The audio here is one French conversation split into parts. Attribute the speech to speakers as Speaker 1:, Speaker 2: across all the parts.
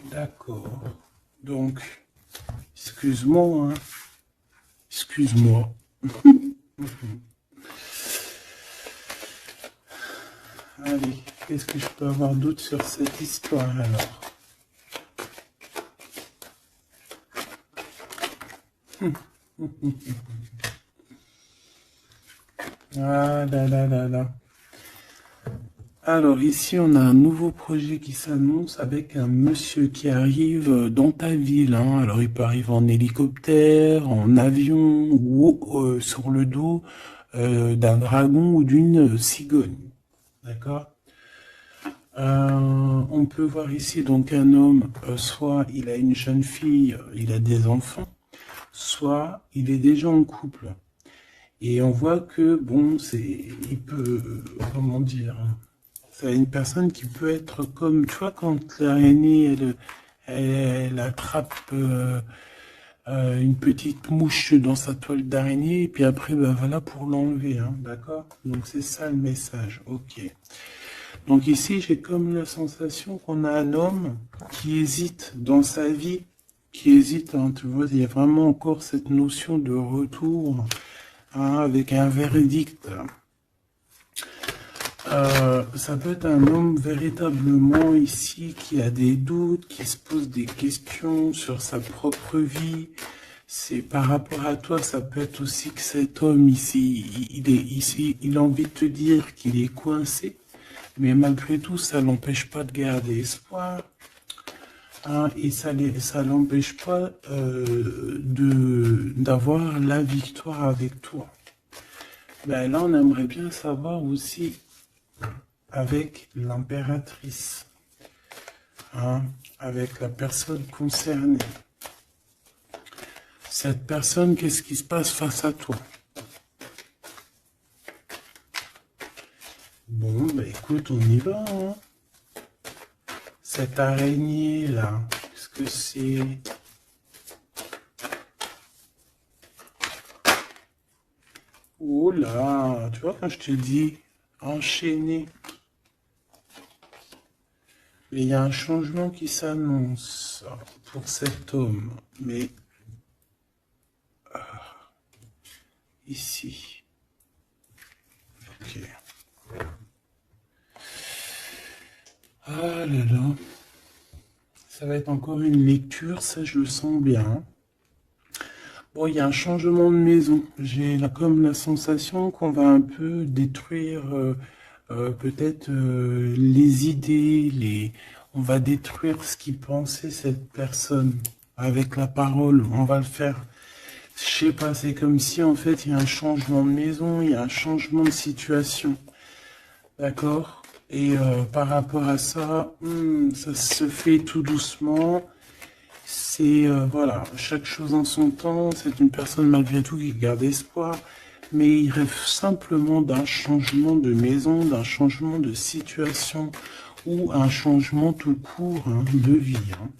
Speaker 1: D'accord. Donc, excuse-moi, hein. Excuse-moi. Allez, qu'est-ce que je peux avoir d'autre sur cette histoire alors? Ah là là là là. Alors ici, on a un nouveau projet qui s'annonce avec un monsieur qui arrive dans ta ville, hein. Alors il peut arriver en hélicoptère, en avion ou sur le dos d'un dragon ou d'une cigogne. D'accord? On peut voir ici donc un homme, soit il a une jeune fille, il a des enfants, soit il est déjà en couple. Et on voit que, bon, il peut, comment dire, c'est une personne qui peut être comme, tu vois, quand l'araignée, elle attrape une petite mouche dans sa toile d'araignée, et puis après, ben voilà, pour l'enlever, hein, d'accord? Donc c'est ça le message, ok. Donc ici, j'ai comme la sensation qu'on a un homme qui hésite dans sa vie, qui hésite, hein, tu vois, il y a vraiment encore cette notion de retour, hein, avec un verdict. Ça peut être un homme véritablement ici qui a des doutes, qui se pose des questions sur sa propre vie. C'est par rapport à toi, ça peut être aussi que cet homme ici, il est ici, il a envie de te dire qu'il est coincé, mais malgré tout, ça l'empêche pas de garder espoir. Hein, et ça l'empêche pas d'avoir la victoire avec toi. Ben là, on aimerait bien savoir aussi avec l'impératrice, hein, avec la personne concernée. Cette personne, qu'est-ce qui se passe face à toi? Bon, bah écoute, on y va, hein. Cette araignée là, qu'est-ce que c'est? Oh là, tu vois quand je te dis enchaîné. Mais il y a un changement qui s'annonce pour cet homme. Mais ici. Ok. Ah là là. Ça va être encore une lecture, ça je le sens bien. Bon, il y a un changement de maison. J'ai comme la sensation qu'on va un peu détruire peut-être les idées, on va détruire ce qui pensait cette personne avec la parole. On va le faire. Je sais pas, c'est comme si en fait il y a un changement de maison, il y a un changement de situation. D'accord? Et par rapport à ça, ça se fait tout doucement. C'est, voilà, chaque chose en son temps. C'est une personne malgré tout qui garde espoir. Mais il rêve simplement d'un changement de maison, d'un changement de situation ou un changement tout court, hein, de vie, hein.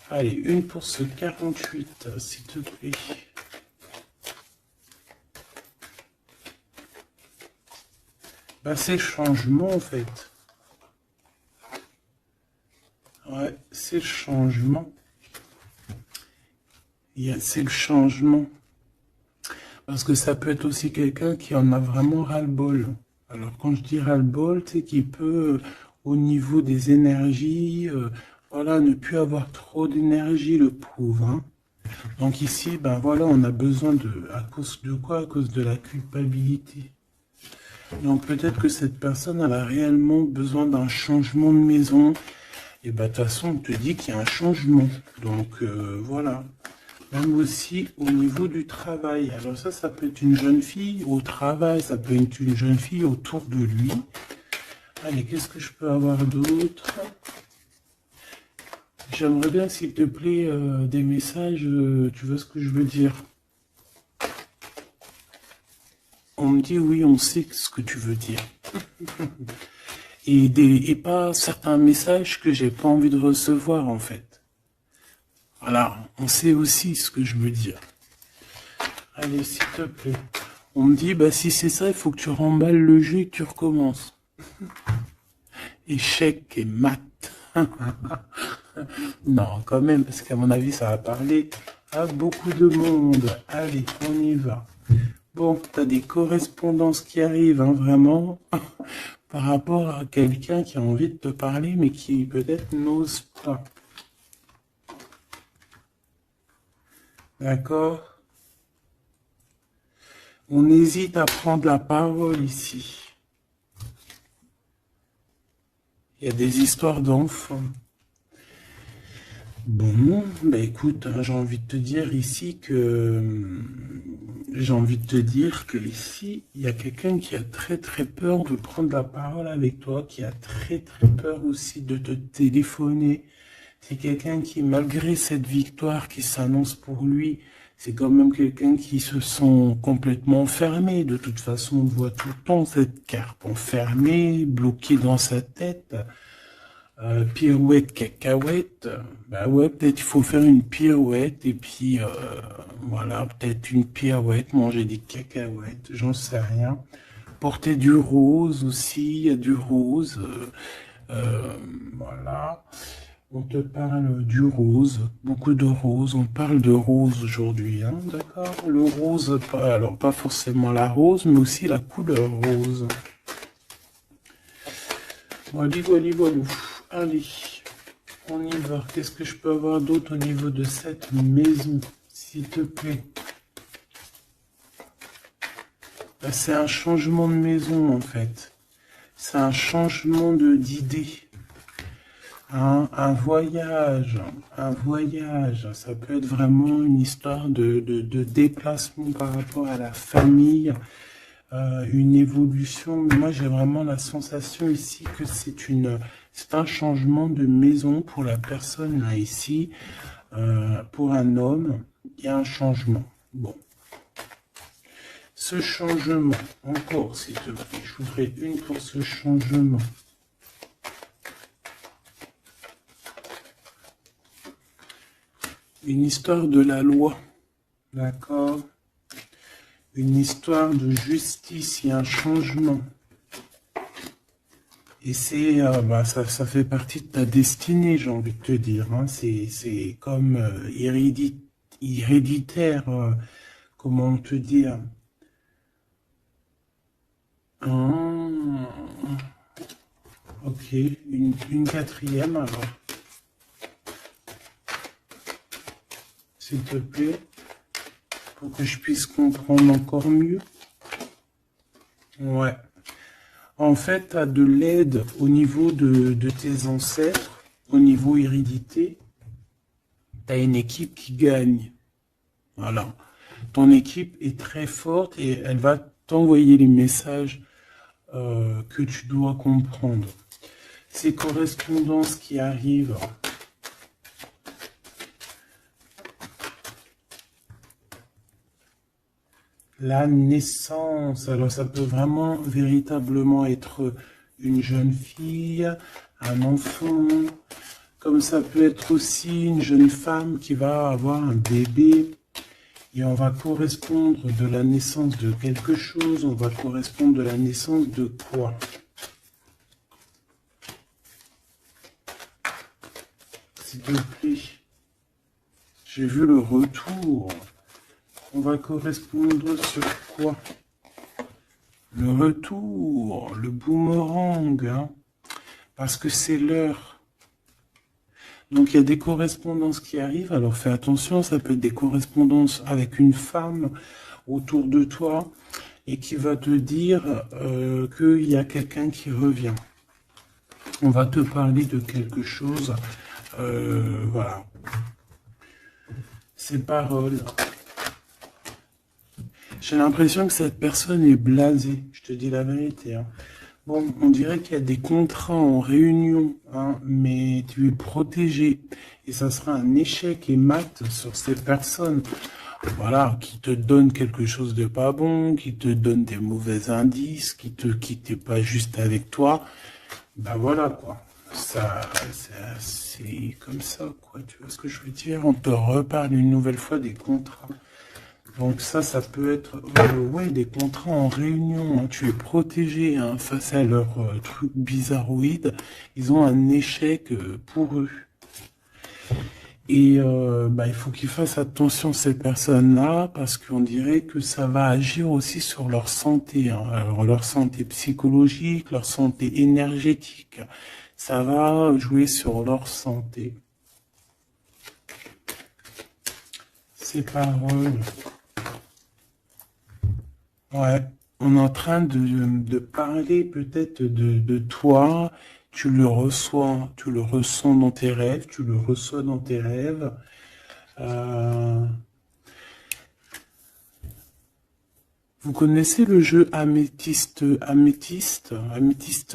Speaker 1: Allez, une pour ce 48, s'il te plaît. Bah, c'est le changement en fait. Ouais, c'est le changement. C'est le changement. Parce que ça peut être aussi quelqu'un qui en a vraiment ras-le-bol. Alors quand je dis ras-le-bol, c'est qu'il peut, au niveau des énergies, voilà, ne plus avoir trop d'énergie, le pauvre, hein. Donc ici, ben voilà, on a besoin à cause de quoi? À cause de la culpabilité. Donc peut-être que cette personne, elle a réellement besoin d'un changement de maison. Et ben de toute façon, on te dit qu'il y a un changement. Donc voilà. Même aussi au niveau du travail. Alors ça peut être une jeune fille au travail, ça peut être une jeune fille autour de lui. Allez, qu'est-ce que je peux avoir d'autre? J'aimerais bien, s'il te plaît, des messages, tu vois ce que je veux dire? On me dit oui, on sait ce que tu veux dire. Et pas certains messages que j'ai pas envie de recevoir, en fait. Voilà, on sait aussi ce que je veux dire. Allez, s'il te plaît. On me dit, bah si c'est ça, il faut que tu remballes le jeu et que tu recommences. Échec et mat. Non, quand même, parce qu'à mon avis, ça va parler à beaucoup de monde. Allez, on y va. Bon, t'as des correspondances qui arrivent, hein, vraiment, par rapport à quelqu'un qui a envie de te parler, mais qui peut-être n'ose pas. D'accord? On hésite à prendre la parole ici. Il y a des histoires d'enfants. Bon, bah écoute, hein, j'ai envie de te dire ici que ici, il y a quelqu'un qui a très très peur de prendre la parole avec toi, qui a très très peur aussi de te téléphoner. C'est quelqu'un qui, malgré cette victoire qui s'annonce pour lui, c'est quand même quelqu'un qui se sent complètement enfermé. De toute façon, on voit tout le temps cette carte enfermée, bloquée dans sa tête. Pirouette, cacahuète, bah ouais, peut-être il faut faire une pirouette et puis voilà, peut-être une pirouette, manger des cacahuètes, j'en sais rien. Porter du rose aussi, il y a du rose, voilà. On te parle du rose, beaucoup de rose, on parle de rose aujourd'hui, hein, d'accord? Le rose, alors pas forcément la rose, mais aussi la couleur rose. Voilà, voilà. Allez, on y va. Qu'est-ce que je peux avoir d'autre au niveau de cette maison, s'il te plaît? C'est un changement de maison, en fait. C'est un changement d'idée. Un voyage. Ça peut être vraiment une histoire de déplacement par rapport à la famille. Une évolution, mais moi j'ai vraiment la sensation ici que c'est un changement de maison pour la personne là ici, pour un homme, il y a un changement. Bon, ce changement, encore s'il te plaît, je voudrais une pour ce changement. Une histoire de la loi, d'accord? Une histoire de justice, il y a un changement. Et c'est, ça fait partie de ta destinée, j'ai envie de te dire. Hein. C'est comme héréditaire, comment te dire. Ok, une quatrième alors. S'il te plaît. Pour que je puisse comprendre encore mieux. Ouais. En fait, tu as de l'aide au niveau de tes ancêtres, au niveau hérédité. Tu as une équipe qui gagne. Voilà. Ton équipe est très forte et elle va t'envoyer les messages que tu dois comprendre. Ces correspondances qui arrivent. La naissance, alors ça peut vraiment véritablement être une jeune fille, un enfant, comme ça peut être aussi une jeune femme qui va avoir un bébé, et on va correspondre de la naissance de quelque chose, on va correspondre de la naissance de quoi? S'il te plaît, j'ai vu le retour. On va correspondre sur quoi? Le retour, le boomerang, hein, parce que c'est l'heure. Donc il y a des correspondances qui arrivent, alors fais attention, ça peut être des correspondances avec une femme autour de toi et qui va te dire qu'il y a quelqu'un qui revient. On va te parler de quelque chose, voilà. Ces paroles. J'ai l'impression que cette personne est blasée, je te dis la vérité. Hein. Bon, on dirait qu'il y a des contrats en réunion, hein, mais tu es protégé. Et ça sera un échec et mat sur ces personnes, voilà, qui te donnent quelque chose de pas bon, qui te donnent des mauvais indices, qui te quittent pas juste avec toi. Ben voilà, quoi. Ça, c'est comme ça, quoi. Tu vois ce que je veux dire? On te reparle une nouvelle fois des contrats. Donc ça peut être ouais, des contrats en réunion. Hein. Tu es protégé hein, face à leurs trucs bizarroïdes. Ils ont un échec pour eux. Et il faut qu'ils fassent attention ces personnes-là parce qu'on dirait que ça va agir aussi sur leur santé, hein. Alors, leur santé psychologique, leur santé énergétique. Ça va jouer sur leur santé. Ces paroles. Ouais, on est en train de parler peut-être de toi, tu le reçois, tu le ressens dans tes rêves, tu le reçois dans tes rêves. Euh, vous connaissez le jeu Améthyste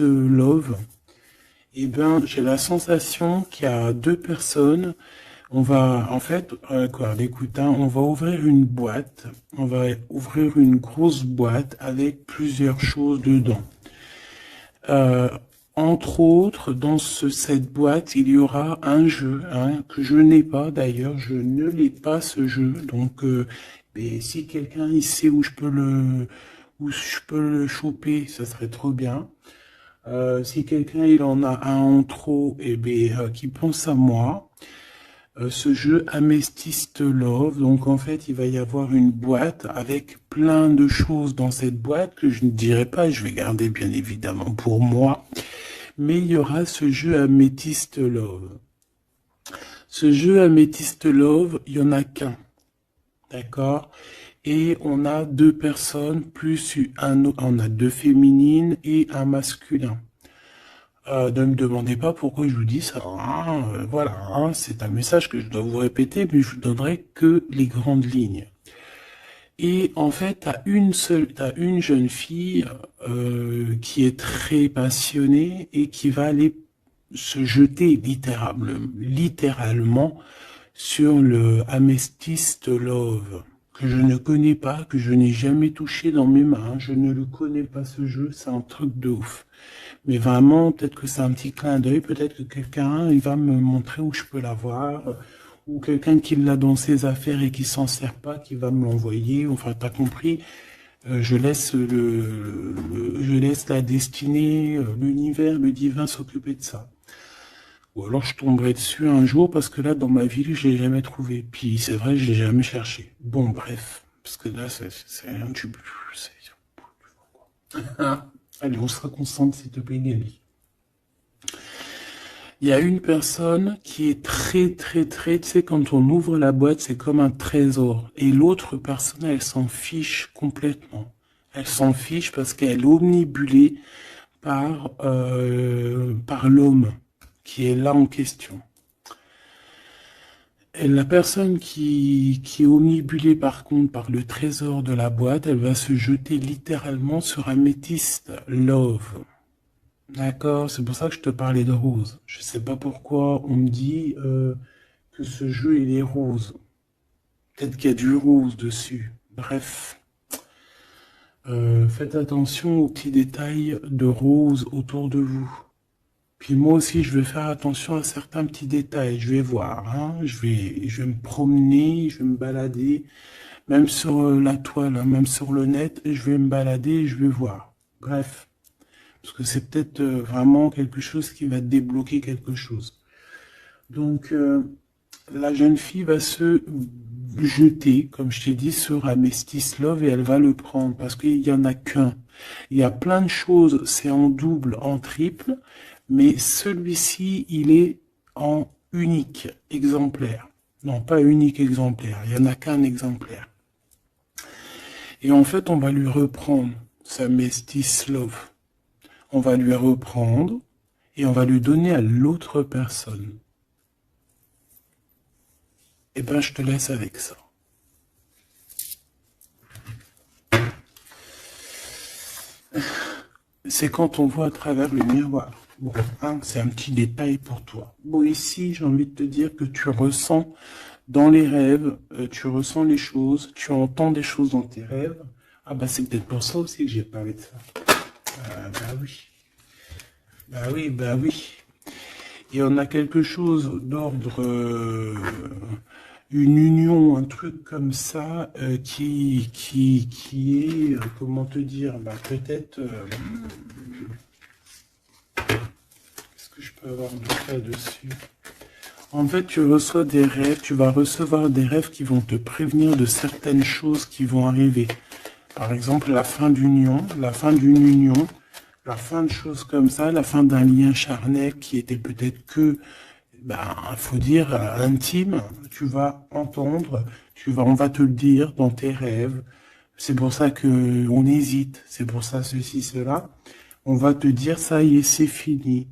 Speaker 1: Love? Eh bien, j'ai la sensation qu'il y a deux personnes. On va, en fait, écoute, hein, on va ouvrir une boîte. On va ouvrir une grosse boîte avec plusieurs choses dedans. Euh, Entre autres, dans cette boîte, il y aura un jeu, hein, que je n'ai pas d'ailleurs. Je ne l'ai pas ce jeu. Donc, mais si quelqu'un il sait où je peux le choper, ça serait trop bien. Si quelqu'un il en a un en trop, et qui pense à moi. Ce jeu Amethyst Love, donc en fait il va y avoir une boîte avec plein de choses dans cette boîte que je ne dirai pas, je vais garder bien évidemment pour moi, mais il y aura ce jeu Amethyst Love. Ce jeu Amethyst Love, il y en a qu'un, d'accord? Et on a deux personnes, on a deux féminines et un masculin. Ne me demandez pas pourquoi je vous dis ça, hein, voilà, hein, c'est un message que je dois vous répéter, mais je vous donnerai que les grandes lignes. Et en fait, t'as une jeune fille qui est très passionnée et qui va aller se jeter littéralement sur le Amethyst Love, que je ne connais pas, que je n'ai jamais touché dans mes mains. Je ne le connais pas ce jeu, c'est un truc de ouf. Mais vraiment, peut-être que c'est un petit clin d'œil, peut-être que quelqu'un, il va me montrer où je peux l'avoir, ou quelqu'un qui l'a dans ses affaires et qui s'en sert pas, qui va me l'envoyer. Enfin, t'as compris. Je laisse la destinée, l'univers, le divin s'occuper de ça. Ou alors je tomberai dessus un jour parce que là, dans ma ville, je l'ai jamais trouvé. Puis c'est vrai, je l'ai jamais cherché. Bon, bref. Parce que là, c'est un tube. Allez, on se concentre, s'il te plaît, Nelly. Il y a une personne qui est très, très, très, tu sais, quand on ouvre la boîte, c'est comme un trésor. Et l'autre personne, elle s'en fiche complètement. Elle s'en fiche parce qu'elle est omnibulée par l'homme qui est là en question. Et la personne qui est omnibulée par contre par le trésor de la boîte, elle va se jeter littéralement sur Amethyst Love. D'accord, c'est pour ça que je te parlais de rose. Je sais pas pourquoi on me dit que ce jeu il est rose. Peut-être qu'il y a du rose dessus. Bref, faites attention aux petits détails de rose autour de vous. Puis moi aussi, je vais faire attention à certains petits détails. Je vais voir, hein. Je vais me promener, je vais me balader, même sur la toile, hein, même sur le net, je vais me balader et je vais voir. Bref. Parce que c'est peut-être vraiment quelque chose qui va débloquer quelque chose. Donc, la jeune fille va se jeter, comme je t'ai dit, sur Amethyst Love et elle va le prendre parce qu'il n'y en a qu'un. Il y a plein de choses, c'est en double, en triple, mais celui-ci, il est en unique exemplaire. Non, pas unique exemplaire, il n'y en a qu'un exemplaire. Et en fait, on va lui reprendre sa Amethyst Love. On va lui reprendre et on va lui donner à l'autre personne. Eh ben, je te laisse avec ça. C'est quand on voit à travers le miroir. Bon, hein, c'est un petit détail pour toi. Bon, ici, j'ai envie de te dire que tu ressens dans les rêves, tu ressens les choses, tu entends des choses dans tes rêves. Ah bah c'est peut-être pour ça aussi que j'ai parlé de ça. Bah oui. Bah oui, bah oui. Et on a quelque chose d'ordre, une union, un truc comme ça, qui est, comment te dire, bah peut-être, qu'est-ce que je peux avoir de ça dessus? En fait, tu reçois des rêves, tu vas recevoir des rêves qui vont te prévenir de certaines choses qui vont arriver. Par exemple, la fin d'union, la fin d'une union, la fin de choses comme ça, la fin d'un lien charnel qui était peut-être que, ben, faut dire, intime. Tu vas entendre, on va te le dire dans tes rêves. C'est pour ça que on hésite. C'est pour ça ceci, cela. On va te dire, ça y est, c'est fini.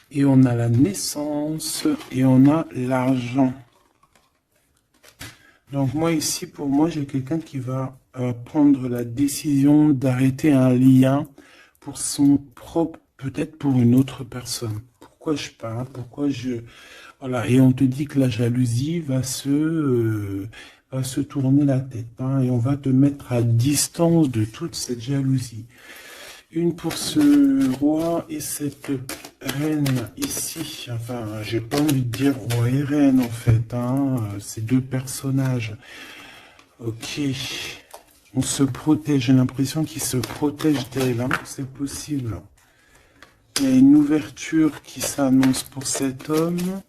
Speaker 1: Et on a la naissance et on a l'argent. Donc moi ici, pour moi, j'ai quelqu'un qui va prendre la décision d'arrêter un lien pour son propre, peut-être pour une autre personne. Pourquoi je parle, pourquoi je... Voilà, et on te dit que la jalousie va se tourner la tête, hein, et on va te mettre à distance de toute cette jalousie. Une pour ce roi et cette reine ici. Enfin, j'ai pas envie de dire roi et reine en fait, hein, ces deux personnages. Ok, on se protège, j'ai l'impression qu'ils se protègent d'elle, hein, c'est possible. Il y a une ouverture qui s'annonce pour cet homme,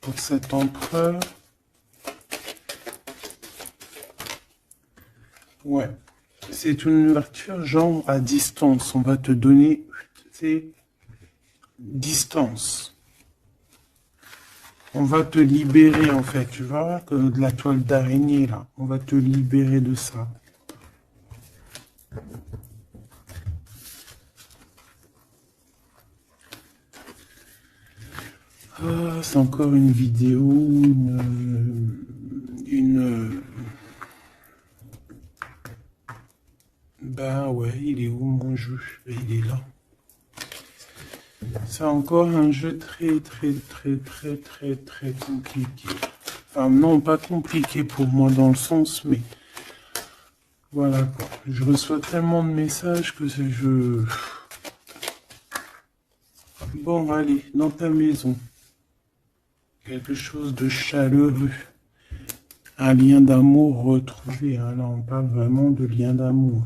Speaker 1: pour cet empereur. Ouais, c'est une ouverture genre à distance. On va te donner, c'est distance. On va te libérer en fait, tu vois, que de la toile d'araignée là. On va te libérer de ça. Ah, c'est encore une vidéo, Ben ouais, il est où mon jeu? Il est là. C'est encore un jeu très compliqué. Enfin non, pas compliqué pour moi dans le sens, mais voilà quoi. Je reçois tellement de messages que c'est je... Bon, allez, dans ta maison. Quelque chose de chaleureux. Un lien d'amour retrouvé. Hein. Là, on parle vraiment de lien d'amour.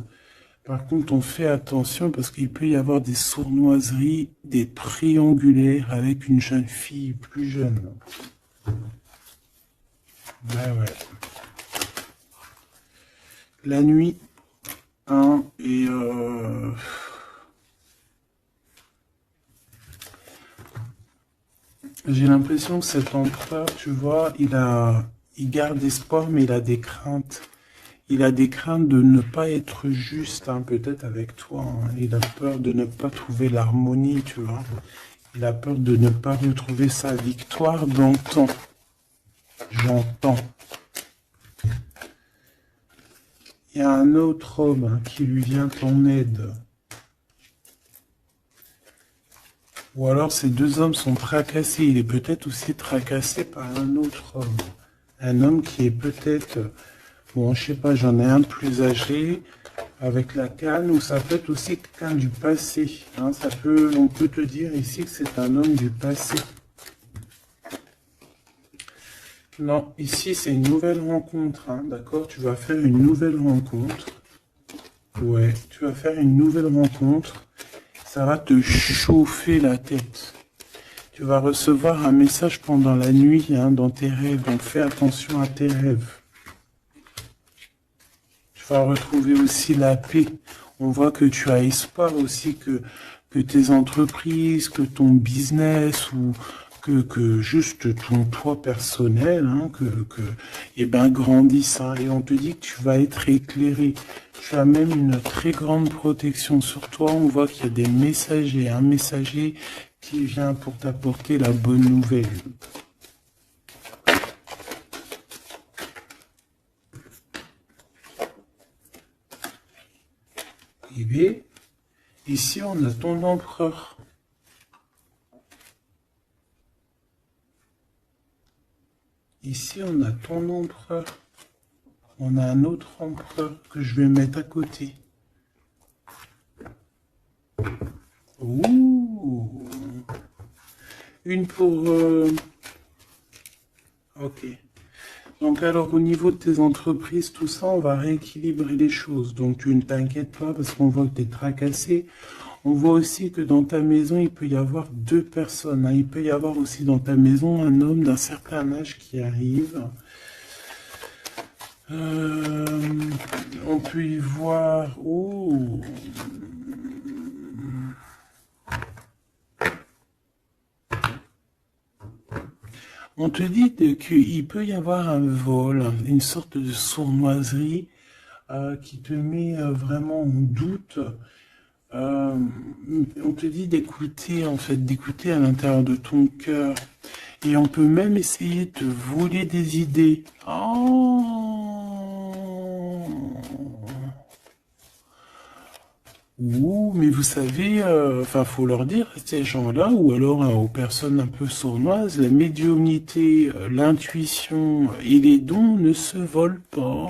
Speaker 1: Par contre, on fait attention parce qu'il peut y avoir des sournoiseries, des triangulaires avec une jeune fille plus jeune. Ben ouais. La nuit, hein, et j'ai l'impression que cet empereur, tu vois, il garde espoir, mais il a des craintes. Il a des craintes de ne pas être juste, hein, peut-être avec toi. Hein. Il a peur de ne pas trouver l'harmonie, tu vois. Il a peur de ne pas retrouver sa victoire dans le temps. J'entends. Il y a un autre homme, hein, qui lui vient en aide. Ou alors ces deux hommes sont tracassés. Il est peut-être aussi tracassé par un autre homme. Un homme qui est peut-être... Bon, je sais pas, j'en ai un plus âgé, avec la canne, ou ça peut être aussi quelqu'un du passé. Hein, on peut te dire ici que c'est un homme du passé. Non, ici c'est une nouvelle rencontre, hein, d'accord? Tu vas faire une nouvelle rencontre. Ouais, tu vas faire une nouvelle rencontre. Ça va te chauffer la tête. Tu vas recevoir un message pendant la nuit, hein, dans tes rêves. Donc fais attention à tes rêves. Tu vas retrouver aussi la paix. On voit que tu as espoir aussi que tes entreprises, que ton business ou que juste ton toi personnel, hein, eh ben, grandisse. Hein, et on te dit que tu vas être éclairé. Tu as même une très grande protection sur toi. On voit qu'il y a des messagers, un messager qui vient pour t'apporter la bonne nouvelle. Et bien, ici on a ton empereur. Ici on a ton empereur. On a un autre empereur que je vais mettre à côté. Ouh. Une pour... Ok. Donc alors au niveau de tes entreprises, tout ça, on va rééquilibrer les choses. Donc tu ne t'inquiètes pas parce qu'on voit que tu es tracassé. On voit aussi que dans ta maison, il peut y avoir deux personnes, hein. Il peut y avoir aussi dans ta maison un homme d'un certain âge qui arrive. On peut y voir... Oh, on te dit qu'il peut y avoir un vol, une sorte de sournoiserie qui te met vraiment en doute. On te dit d'écouter, en fait, d'écouter à l'intérieur de ton cœur. Et on peut même essayer de te voler des idées. Oh! Ouh, mais vous savez, enfin, faut leur dire à ces gens-là, ou alors aux personnes un peu sournoises, la médiumnité, l'intuition et les dons ne se volent pas.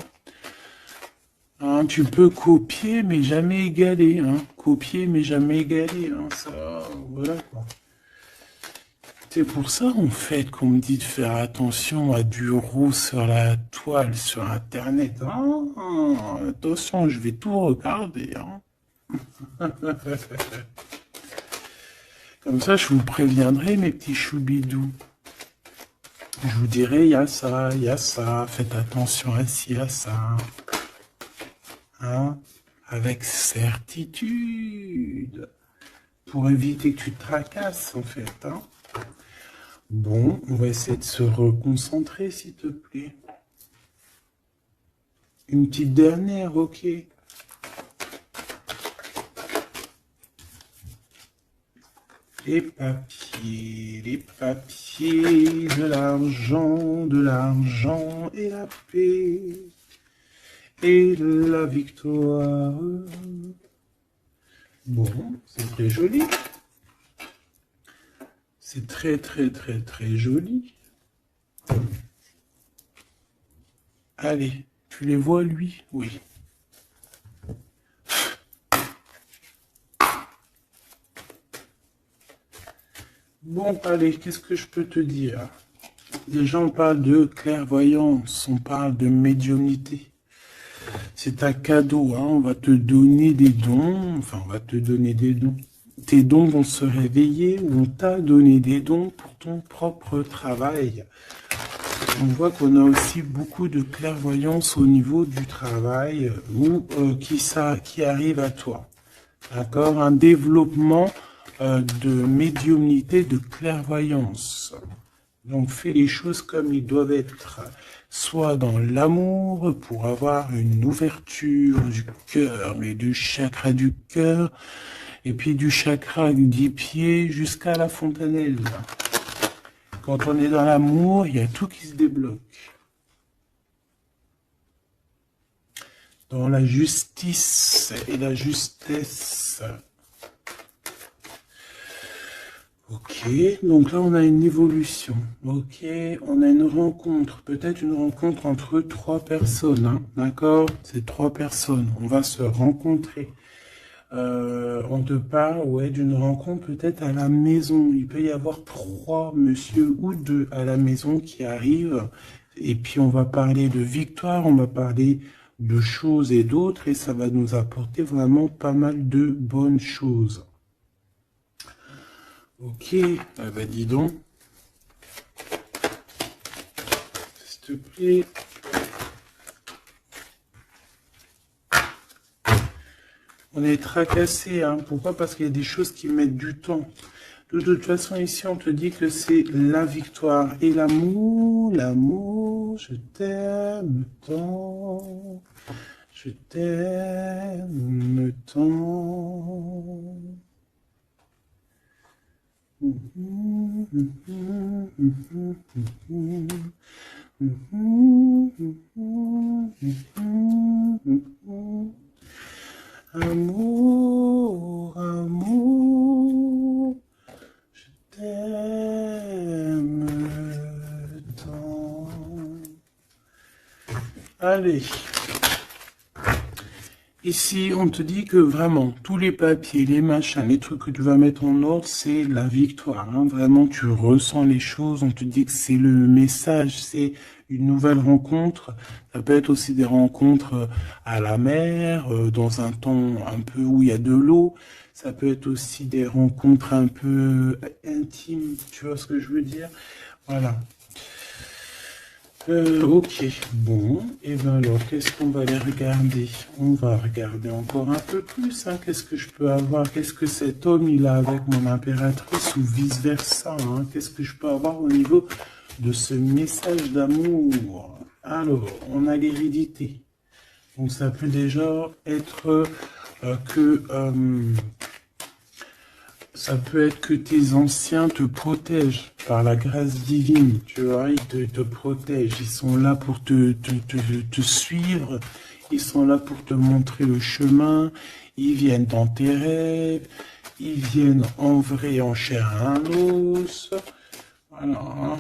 Speaker 1: Hein, tu peux copier, mais jamais égaler. Hein. Copier, mais jamais égaler. Hein, ça, voilà quoi. C'est pour ça, en fait, qu'on me dit de faire attention à du roux sur la toile, sur Internet. Ah, attention, je vais tout regarder. Hein. Comme ça, je vous préviendrai, mes petits choubidous. Je vous dirai, il y a ça, faites attention à ci, à ça. Hein, avec certitude. Pour éviter que tu te tracasses, en fait. Hein. Bon, on va essayer de se reconcentrer, s'il te plaît. Une petite dernière, ok. Les papiers, de l'argent et la paix et la victoire. Bon, c'est très joli. C'est très, très, très, très joli. Allez, tu les vois, lui? Oui. Bon, allez, qu'est-ce que je peux te dire? Déjà, on parle de clairvoyance, on parle de médiumnité. C'est un cadeau, hein, on va te donner des dons, enfin, on va te donner des dons. Tes dons vont se réveiller, ou on t'a donné des dons pour ton propre travail. On voit qu'on a aussi beaucoup de clairvoyance au niveau du travail, ou qui arrive à toi. D'accord? Un développement de médiumnité, de clairvoyance. Donc fais les choses comme ils doivent être, soit dans l'amour pour avoir une ouverture du cœur et du chakra du cœur, et puis du chakra du pied jusqu'à la fontanelle. Quand on est dans l'amour, il y a tout qui se débloque. Dans la justice et la justesse. Ok, donc là on a une évolution. Ok, on a une rencontre, peut-être une rencontre entre trois personnes, hein, d'accord? C'est trois personnes, on va se rencontrer. On te parle, ouais, d'une rencontre peut-être à la maison. Il peut y avoir trois monsieur ou deux à la maison qui arrivent. Et puis on va parler de victoire, on va parler de choses et d'autres, et ça va nous apporter vraiment pas mal de bonnes choses. Ok, ah bah dis donc. S'il te plaît. On est tracassé, hein. Pourquoi? Parce qu'il y a des choses qui mettent du temps. De toute façon, ici, on te dit que c'est la victoire et l'amour. L'amour, je t'aime tant. Je t'aime tant. Amour, amour, je t'aime tant. Allez. Ici, on te dit que vraiment, tous les papiers, les machins, les trucs que tu vas mettre en ordre, c'est la victoire. Hein. Vraiment, tu ressens les choses. On te dit que c'est le message, c'est une nouvelle rencontre. Ça peut être aussi des rencontres à la mer, dans un temps un peu où il y a de l'eau. Ça peut être aussi des rencontres un peu intimes, tu vois ce que je veux dire? Voilà. Ok, bon, et ben alors, qu'est-ce qu'on va aller regarder? On va regarder encore un peu plus, hein. Qu'est-ce que je peux avoir? Qu'est-ce que cet homme, il a avec mon impératrice ou vice-versa, hein? Qu'est-ce que je peux avoir au niveau de ce message d'amour? Alors, on a l'hérédité. Donc, ça peut déjà être que... ça peut être que tes anciens te protègent par la grâce divine, tu vois, ils te protègent, ils sont là pour te suivre, ils sont là pour te montrer le chemin, ils viennent dans tes rêves, ils viennent en vrai, en chair et en os. Voilà.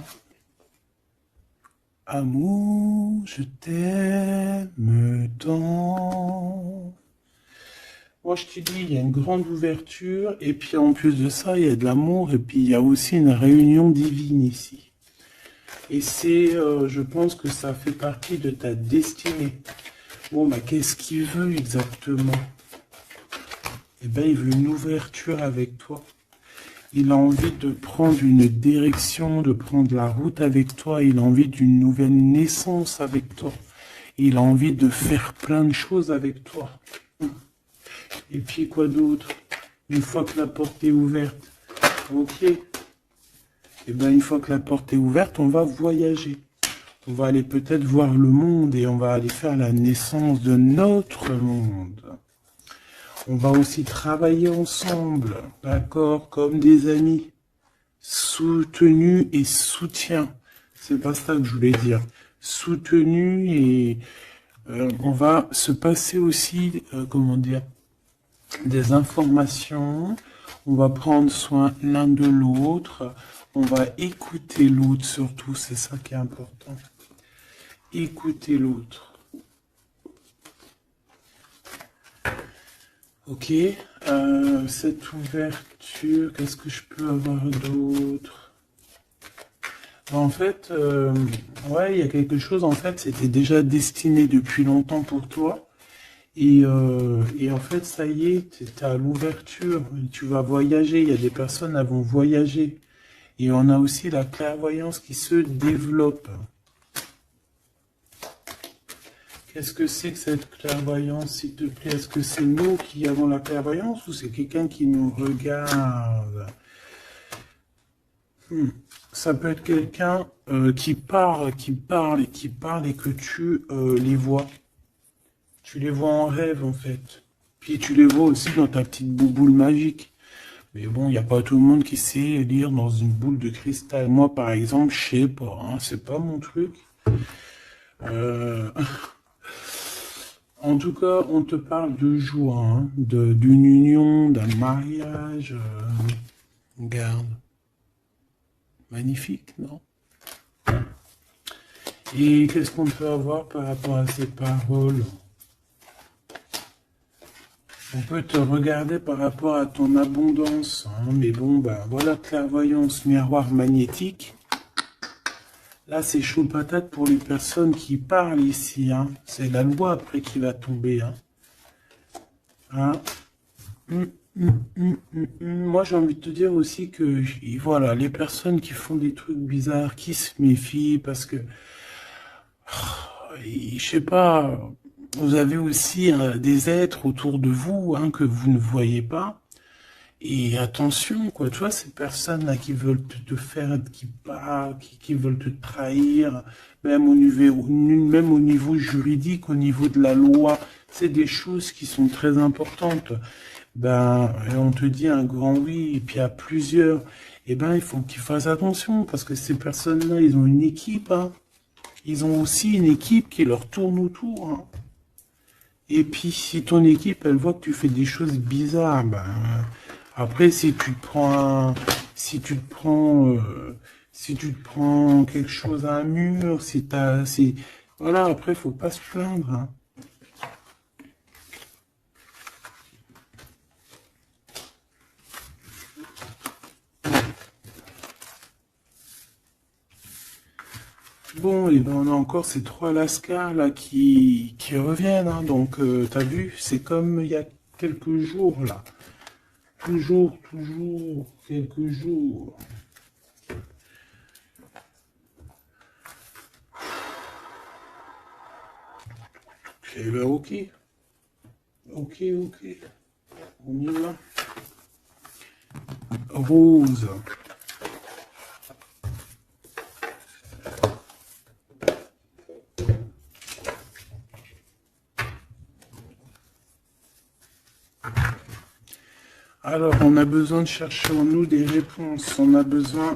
Speaker 1: Amour, je t'aime tant. Moi, je te dis, il y a une grande ouverture, et puis en plus de ça, il y a de l'amour, et puis il y a aussi une réunion divine ici. Et c'est, je pense que ça fait partie de ta destinée. Bon, bah, qu'est-ce qu'il veut exactement? Eh bien, il veut une ouverture avec toi. Il a envie de prendre une direction, de prendre la route avec toi. Il a envie d'une nouvelle naissance avec toi. Il a envie de faire plein de choses avec toi. Et puis quoi d'autre? Une fois que la porte est ouverte, ok. Et bien une fois que la porte est ouverte, on va voyager. On va aller peut-être voir le monde et on va aller faire la naissance de notre monde. On va aussi travailler ensemble, d'accord, comme des amis, soutenus et soutien. C'est pas ça que je voulais dire. Soutenus et on va se passer aussi, comment dire, des informations, on va prendre soin l'un de l'autre, on va écouter l'autre surtout, c'est ça qui est important. Écouter l'autre. Ok, cette ouverture, qu'est-ce que je peux avoir d'autre? En fait, ouais, il y a quelque chose, en fait, c'était déjà destiné depuis longtemps pour toi. Et en fait, ça y est, tu es à l'ouverture, tu vas voyager, il y a des personnes qui vont voyager. Et on a aussi la clairvoyance qui se développe. Qu'est-ce que c'est que cette clairvoyance, s'il te plaît? Est-ce que c'est nous qui avons la clairvoyance ou c'est quelqu'un qui nous regarde? Ça peut être quelqu'un qui parle et que tu les vois. Tu les vois en rêve, en fait. Puis tu les vois aussi dans ta petite boule magique. Mais bon, il n'y a pas tout le monde qui sait lire dans une boule de cristal. Moi, par exemple, je sais pas, hein, c'est pas mon truc. En tout cas, on te parle de joie, hein, d'une union, d'un mariage. Regarde. Magnifique, non? Et qu'est-ce qu'on peut avoir par rapport à ces paroles? On peut te regarder par rapport à ton abondance, hein, mais bon, ben voilà, clairvoyance, miroir magnétique. Là, c'est chaud patate pour les personnes qui parlent ici, hein. C'est la loi après qui va tomber, hein. Hein? Moi, j'ai envie de te dire aussi que, voilà, les personnes qui font des trucs bizarres, qui se méfient, parce que, je sais pas, vous avez aussi des êtres autour de vous, hein, que vous ne voyez pas. Et attention, quoi, tu vois, ces personnes-là qui veulent te faire, qui parlent, qui veulent te trahir, même au niveau juridique, au niveau de la loi, c'est des choses qui sont très importantes. Ben, on te dit un grand oui, et puis à plusieurs, eh ben, il faut qu'ils fassent attention, parce que ces personnes-là, ils ont une équipe, hein. Ils ont aussi une équipe qui leur tourne autour, hein. Et puis, si ton équipe, elle voit que tu fais des choses bizarres, ben, après, si tu te prends quelque chose à un mur, voilà, après, faut pas se plaindre, hein. Bon, et ben on a encore ces trois lascars là qui reviennent, hein. Donc t'as vu, c'est comme il y a quelques jours là. toujours quelques jours. Eh ben ok. Ok. On y va. Rose. Alors, on a besoin de chercher en nous des réponses. On a besoin...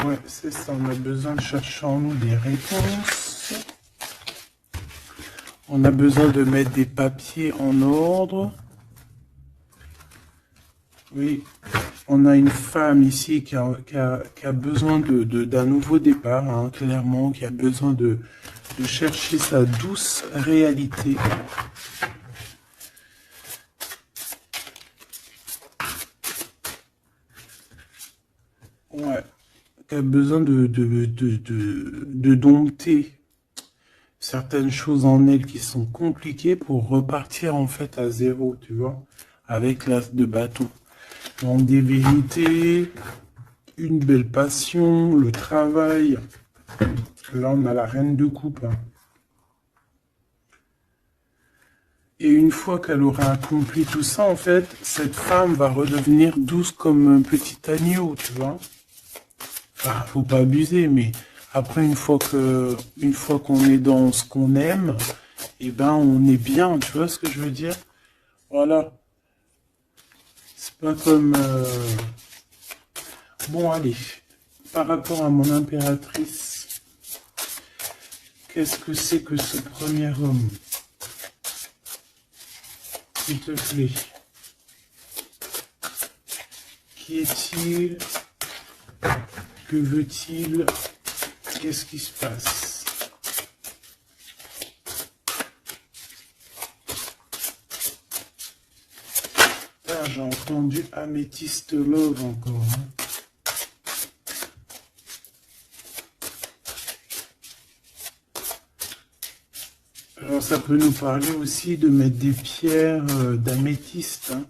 Speaker 1: Ouais, c'est ça. On a besoin de chercher en nous des réponses. On a besoin de mettre des papiers en ordre. Oui. On a une femme ici qui a besoin d'un nouveau départ, hein, clairement, qui a besoin de chercher sa douce réalité. Ouais, qui a besoin de dompter certaines choses en elle qui sont compliquées pour repartir en fait à zéro, tu vois, avec l'as de bâton. Donc des vérités, une belle passion, le travail. Là, on a la reine de coupe. Hein. Et une fois qu'elle aura accompli tout ça, en fait, cette femme va redevenir douce comme un petit agneau, tu vois. Enfin, faut pas abuser, mais après, une fois qu'on est dans ce qu'on aime, eh ben, on est bien, tu vois ce que je veux dire? Voilà. C'est pas comme... Bon, allez. Par rapport à mon impératrice, qu'est-ce que c'est que ce premier homme? S'il te plaît. Qui est-il? Que veut-il? Qu'est-ce qui se passe? Ah, j'ai entendu Améthyste Love encore. Hein. Alors ça peut nous parler aussi de mettre des pierres d'améthyste. Hein.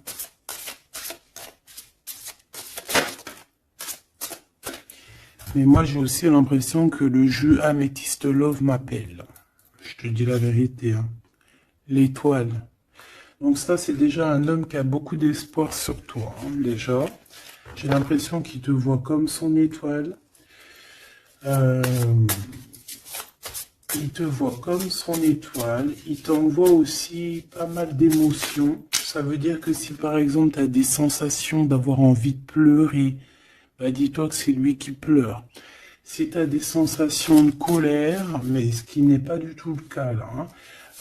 Speaker 1: Mais moi j'ai aussi l'impression que le jeu Améthyste Love m'appelle. Je te dis la vérité. Hein. L'étoile. Donc ça c'est déjà un homme qui a beaucoup d'espoir sur toi. Hein, déjà. J'ai l'impression qu'il te voit comme son étoile. Il te voit comme son étoile, il t'envoie aussi pas mal d'émotions. Ça veut dire que si par exemple tu as des sensations d'avoir envie de pleurer, bah dis-toi que c'est lui qui pleure. Si tu as des sensations de colère, mais ce qui n'est pas du tout le cas là,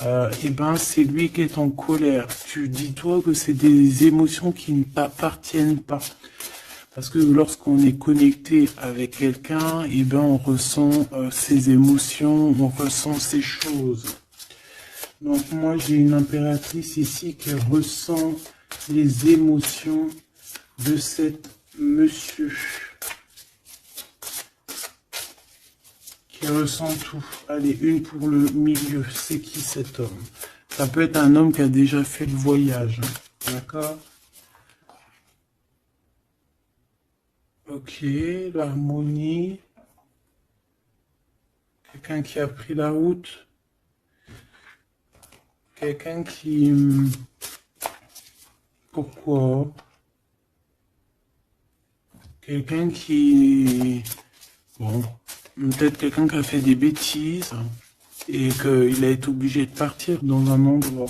Speaker 1: hein, et ben c'est lui qui est en colère. Tu dis-toi que c'est des émotions qui ne t'appartiennent pas. Parce que lorsqu'on est connecté avec quelqu'un, eh ben on ressent ses émotions, on ressent ses choses. Donc moi j'ai une impératrice ici qui ressent les émotions de cet monsieur. Qui ressent tout. Allez, une pour le milieu. C'est qui cet homme? Ça peut être un homme qui a déjà fait le voyage. D'accord? Ok, l'harmonie. Quelqu'un qui a pris la route. Quelqu'un qui... Pourquoi? Quelqu'un qui... Bon, peut-être quelqu'un qui a fait des bêtises et qu'il a été obligé de partir dans un endroit.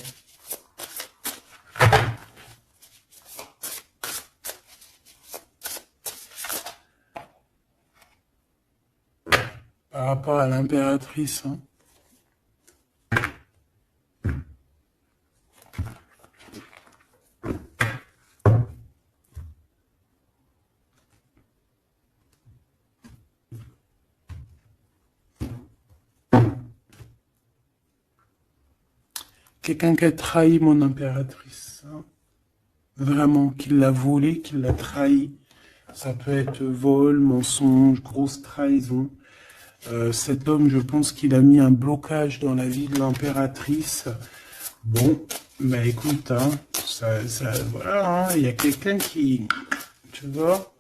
Speaker 1: Par rapport à l'impératrice, hein. Quelqu'un qui a trahi mon impératrice. Hein. Vraiment, qui l'a volé, qui l'a trahi. Ça peut être vol, mensonge, grosse trahison. Cet homme, je pense qu'il a mis un blocage dans la vie de l'impératrice. Bon, Bah écoute, hein, voilà, hein, il y a quelqu'un qui, tu vois,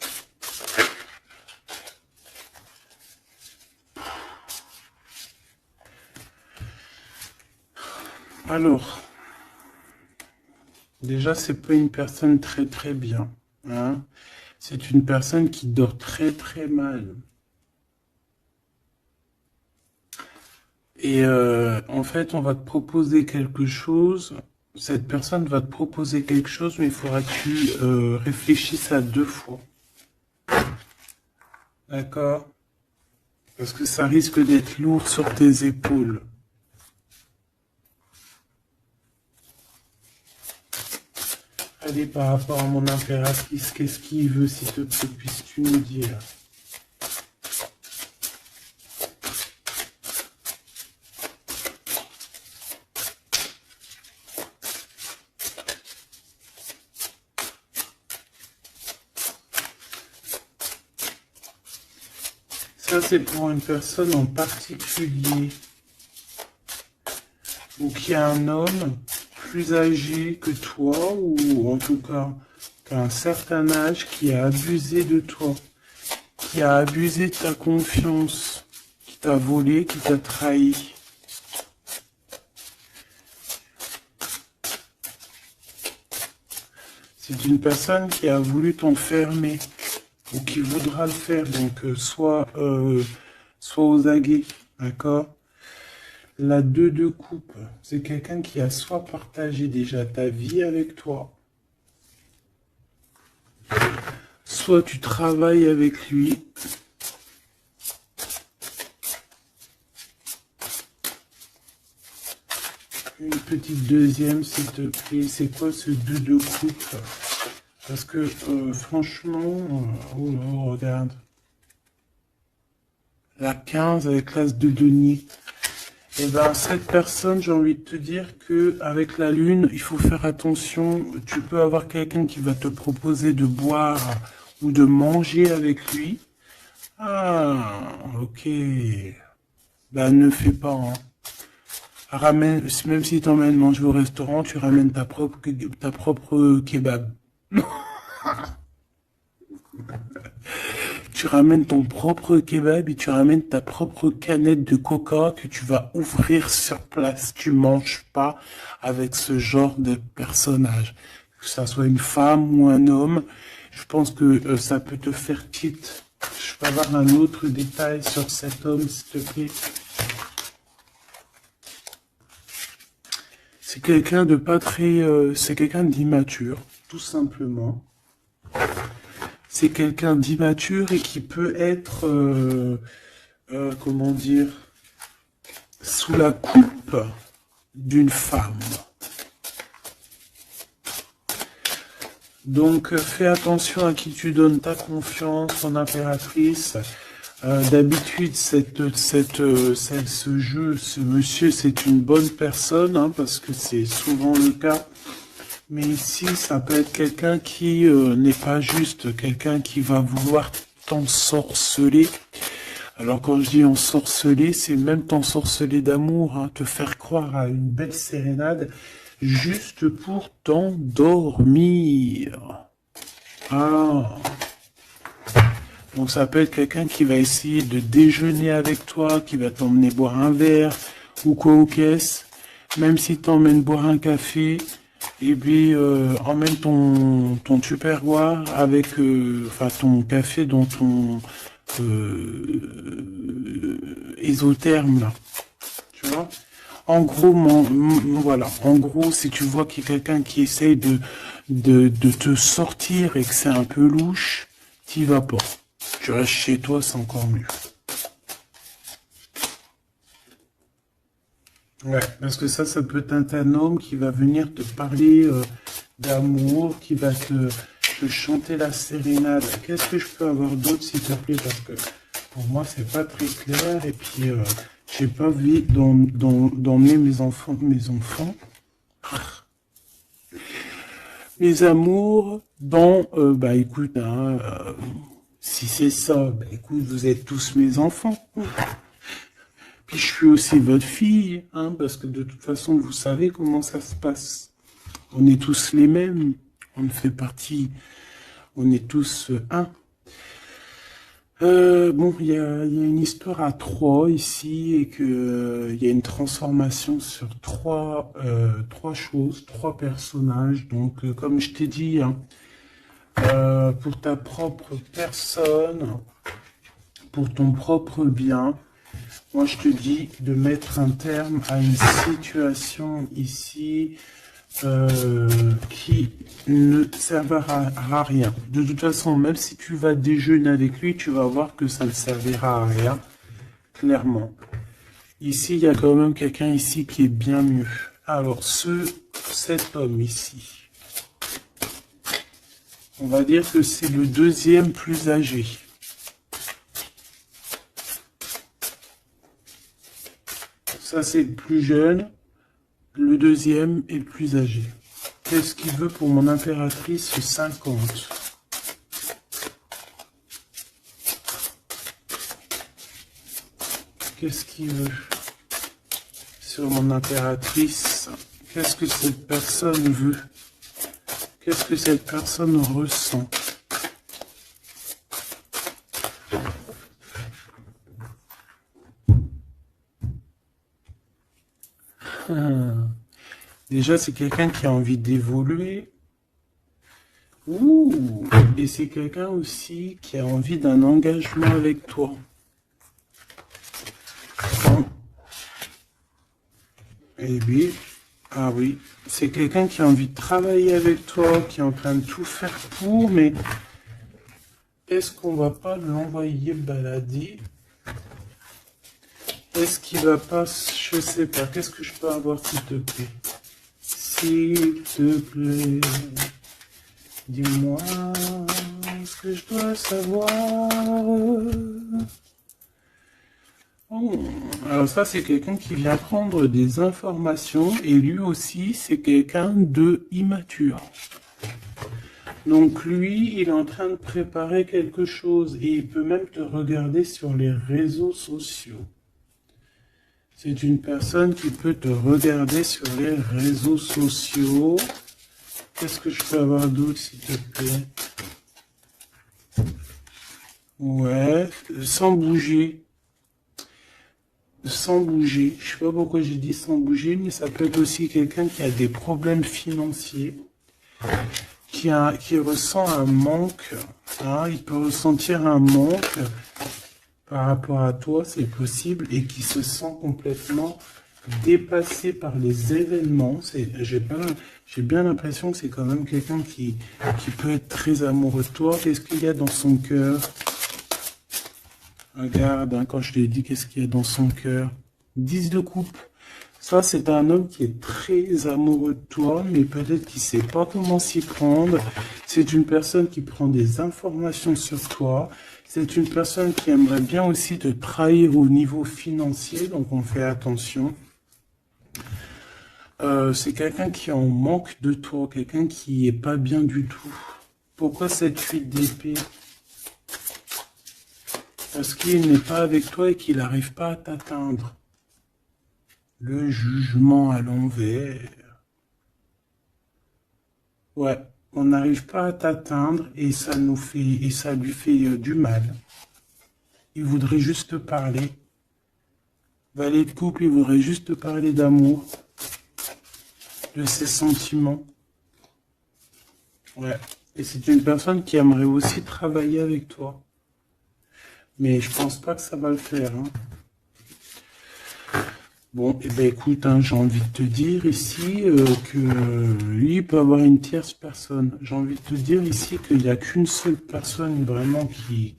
Speaker 1: alors, déjà, c'est pas une personne très très bien, hein. C'est une personne qui dort très très mal. Et en fait, on va te proposer quelque chose. Cette personne va te proposer quelque chose, mais il faudra que tu réfléchisses à deux fois. D'accord? Parce que ça risque d'être lourd sur tes épaules. Allez, par rapport à mon impératrice, qu'est-ce qu'il veut, s'il te plaît, puisses-tu nous dire? Ça, c'est pour une personne en particulier. Ou qu'il y a un homme plus âgé que toi, ou en tout cas qu'à un certain âge, qui a abusé de toi, qui a abusé de ta confiance, qui t'a volé, qui t'a trahi. C'est une personne qui a voulu t'enfermer, ou qui voudra le faire, donc soit aux aguets, d'accord? La 2 de coupe, c'est quelqu'un qui a soit partagé déjà ta vie avec toi, soit tu travailles avec lui. Une petite deuxième, s'il te plaît. C'est quoi ce 2 de coupe? Parce que franchement, oh là, regarde. La 15 avec l'as de denier. Et ben cette personne, j'ai envie de te dire que avec la lune, il faut faire attention. Tu peux avoir quelqu'un qui va te proposer de boire ou de manger avec lui. Ah, ok. Ben ne fais pas, hein. Ramène, même si t'emmènes manger au restaurant, tu ramènes ta propre kebab. Tu ramènes ton propre kebab et tu ramènes ta propre canette de coca que tu vas ouvrir sur place. Tu manges pas avec ce genre de personnage. Que ça soit une femme ou un homme, je pense que ça peut te faire tilt. Je peux avoir un autre détail sur cet homme, s'il te plaît. C'est quelqu'un de pas très... c'est quelqu'un d'immature, tout simplement. C'est quelqu'un d'immature et qui peut être, comment dire, sous la coupe d'une femme. Donc fais attention à qui tu donnes ta confiance, ton impératrice. D'habitude, ce monsieur, c'est une bonne personne, hein, parce que c'est souvent le cas. Mais ici, ça peut être quelqu'un qui n'est pas juste, quelqu'un qui va vouloir t'ensorceler. Alors quand je dis ensorceler, c'est même t'ensorceler d'amour, hein, te faire croire à une belle sérénade, juste pour t'endormir. Ah. Donc ça peut être quelqu'un qui va essayer de déjeuner avec toi, qui va t'emmener boire un verre, ou quoi aux caisses. Même si t'emmènes boire un café, et puis emmène ton tupperware avec enfin ton café dans ton isotherme là, tu vois. En gros, voilà. En gros, si tu vois qu'il y a quelqu'un qui essaye de te sortir et que c'est un peu louche, t'y vas pas. Tu restes chez toi, c'est encore mieux. Ouais, parce que ça peut être un homme qui va venir te parler d'amour, qui va te chanter la sérénade. Qu'est-ce que je peux avoir d'autre, s'il te plaît? Parce que pour moi, c'est pas très clair. Et puis, j'ai pas envie d'emmener mes enfants, mes amours dans, bah écoute, hein, si c'est ça, bah écoute, vous êtes tous mes enfants. Puis je suis aussi votre fille, hein, parce que de toute façon, vous savez comment ça se passe. On est tous les mêmes. On fait partie. On est tous un. Bon, il y a une histoire à trois ici et que il y a une transformation sur trois choses, trois personnages. Donc, comme je t'ai dit, hein, pour ta propre personne, pour ton propre bien, moi je te dis de mettre un terme à une situation ici qui ne servira à rien. De toute façon, même si tu vas déjeuner avec lui, tu vas voir que ça ne servira à rien, clairement. Ici, il y a quand même quelqu'un ici qui est bien mieux. Alors, cet homme ici, on va dire que c'est le deuxième plus âgé. Ça, c'est le plus jeune. Le deuxième est le plus âgé. Qu'est-ce qu'il veut pour mon impératrice 50? Qu'est-ce qu'il veut sur mon impératrice? Qu'est-ce que cette personne veut? Qu'est-ce que cette personne ressent? Déjà, c'est quelqu'un qui a envie d'évoluer. Ouh! Et c'est quelqu'un aussi qui a envie d'un engagement avec toi. Bon. Et oui, ah oui, c'est quelqu'un qui a envie de travailler avec toi, qui est en train de tout faire pour, mais est-ce qu'on va pas l'envoyer balader? Est-ce qu'il va pas, je sais pas, qu'est-ce que je peux avoir s'il te plaît? S'il te plaît, dis-moi ce que je dois savoir. Oh, alors ça, c'est quelqu'un qui vient prendre des informations et lui aussi, c'est quelqu'un de immature. Donc lui, il est en train de préparer quelque chose et il peut même te regarder sur les réseaux sociaux. C'est une personne qui peut te regarder sur les réseaux sociaux. Qu'est-ce que je peux avoir d'autre, s'il te plaît? Ouais, sans bouger. Sans bouger. Je sais pas pourquoi j'ai dit sans bouger, mais ça peut être aussi quelqu'un qui a des problèmes financiers, qui ressent un manque. Hein, il peut ressentir un manque par rapport à toi, c'est possible, et qui se sent complètement dépassé par les événements. J'ai bien l'impression que c'est quand même quelqu'un qui peut être très amoureux de toi. Qu'est-ce qu'il y a dans son cœur? Regarde, hein, quand je te dis qu'est-ce qu'il y a dans son cœur. 10 de coupe. Ça, c'est un homme qui est très amoureux de toi, mais peut-être qu'il ne sait pas comment s'y prendre. C'est une personne qui prend des informations sur toi. C'est une personne qui aimerait bien aussi te trahir au niveau financier, donc on fait attention. C'est quelqu'un qui est en manque de toi, quelqu'un qui est pas bien du tout. Pourquoi cette 8 d'épée? Parce qu'il n'est pas avec toi et qu'il n'arrive pas à t'atteindre. Le jugement à l'envers. Ouais, on n'arrive pas à t'atteindre et ça lui fait du mal. Il voudrait juste parler. Valet de coupe, il voudrait juste parler d'amour, de ses sentiments. Ouais, et c'est une personne qui aimerait aussi travailler avec toi. Mais je pense pas que ça va le faire. Hein. Bon, eh ben écoute, hein, j'ai envie de te dire ici que lui peut avoir une tierce personne. J'ai envie de te dire ici qu'il n'y a qu'une seule personne vraiment qui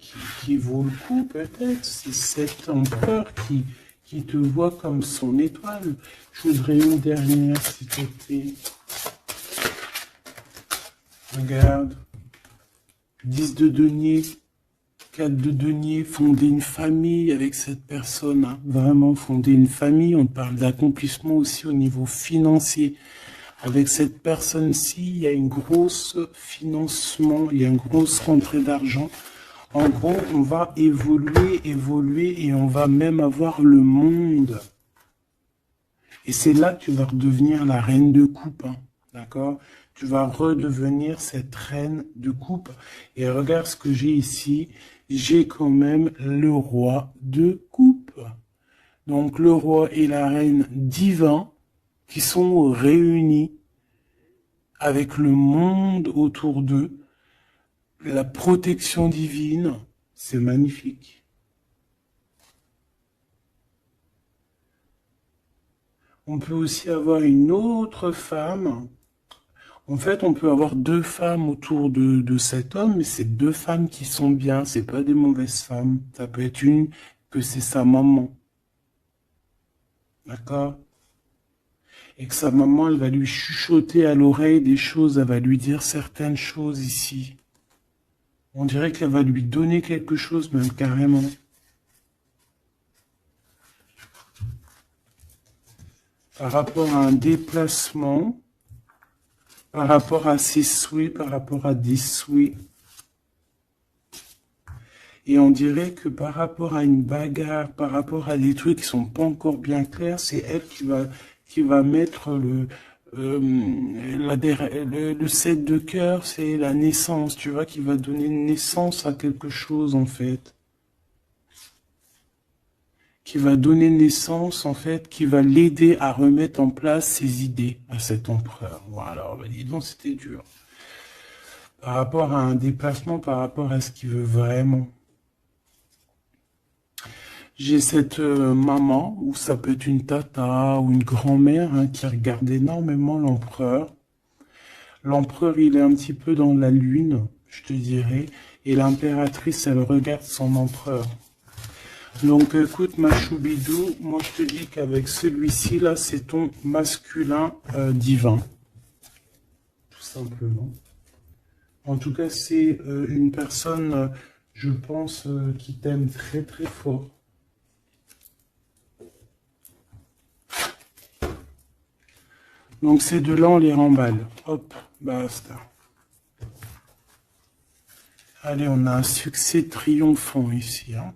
Speaker 1: vaut le coup, peut-être. C'est cet empereur qui te voit comme son étoile. Je voudrais une dernière, s'il te plaît. Regarde. 10 de denier. 4 de denier, fonder une famille avec cette personne, hein. Vraiment fonder une famille, on parle d'accomplissement aussi au niveau financier. Avec cette personne-ci, il y a une grosse financement, il y a une grosse rentrée d'argent. En gros, on va évoluer et on va même avoir le monde. Et c'est là que tu vas redevenir la reine de coupe, hein. D'accord? Tu vas redevenir cette reine de coupe. Et regarde ce que j'ai ici. J'ai quand même le roi de coupe. Donc le roi et la reine divins qui sont réunis avec le monde autour d'eux. La protection divine, c'est magnifique. On peut aussi avoir une autre femme. En fait, on peut avoir deux femmes autour de cet homme, mais c'est deux femmes qui sont bien, c'est pas des mauvaises femmes. Ça peut être une que c'est sa maman. D'accord? Et que sa maman, elle va lui chuchoter à l'oreille des choses, elle va lui dire certaines choses ici. On dirait qu'elle va lui donner quelque chose, même carrément. Par rapport à un déplacement, par rapport à ses souhaits, par rapport à des souhaits. Et on dirait que par rapport à une bagarre, par rapport à des trucs qui sont pas encore bien clairs, c'est elle qui va mettre le 7 de cœur, c'est la naissance, tu vois, qui va donner naissance à quelque chose, en fait. Qui va donner naissance, en fait, qui va l'aider à remettre en place ses idées à cet empereur. Voilà, bah, dis donc, c'était dur. Par rapport à un déplacement, par rapport à ce qu'il veut vraiment. J'ai cette maman, ou ça peut être une tata ou une grand-mère, hein, qui regarde énormément l'empereur. L'empereur, il est un petit peu dans la lune, je te dirais, et l'impératrice, elle regarde son empereur. Donc écoute, ma choubidou, moi je te dis qu'avec celui-ci, là, c'est ton masculin divin. Tout simplement. En tout cas, c'est une personne, je pense, qui t'aime très très fort. Donc ces deux-là, on les remballe. Hop, basta. Allez, on a un succès triomphant ici. Hein.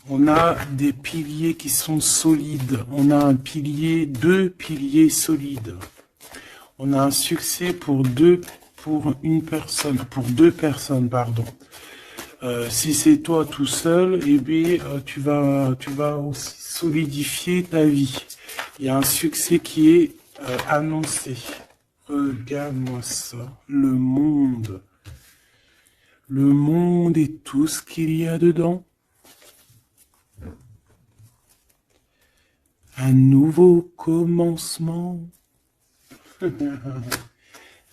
Speaker 1: On a des piliers qui sont solides. On a un pilier, deux piliers solides. On a un succès pour deux personnes, pardon. Si c'est toi tout seul, eh bien, tu vas aussi solidifier ta vie. Il y a un succès qui est annoncé. Regarde-moi ça. Le monde. Le monde et tout ce qu'il y a dedans. Un nouveau commencement.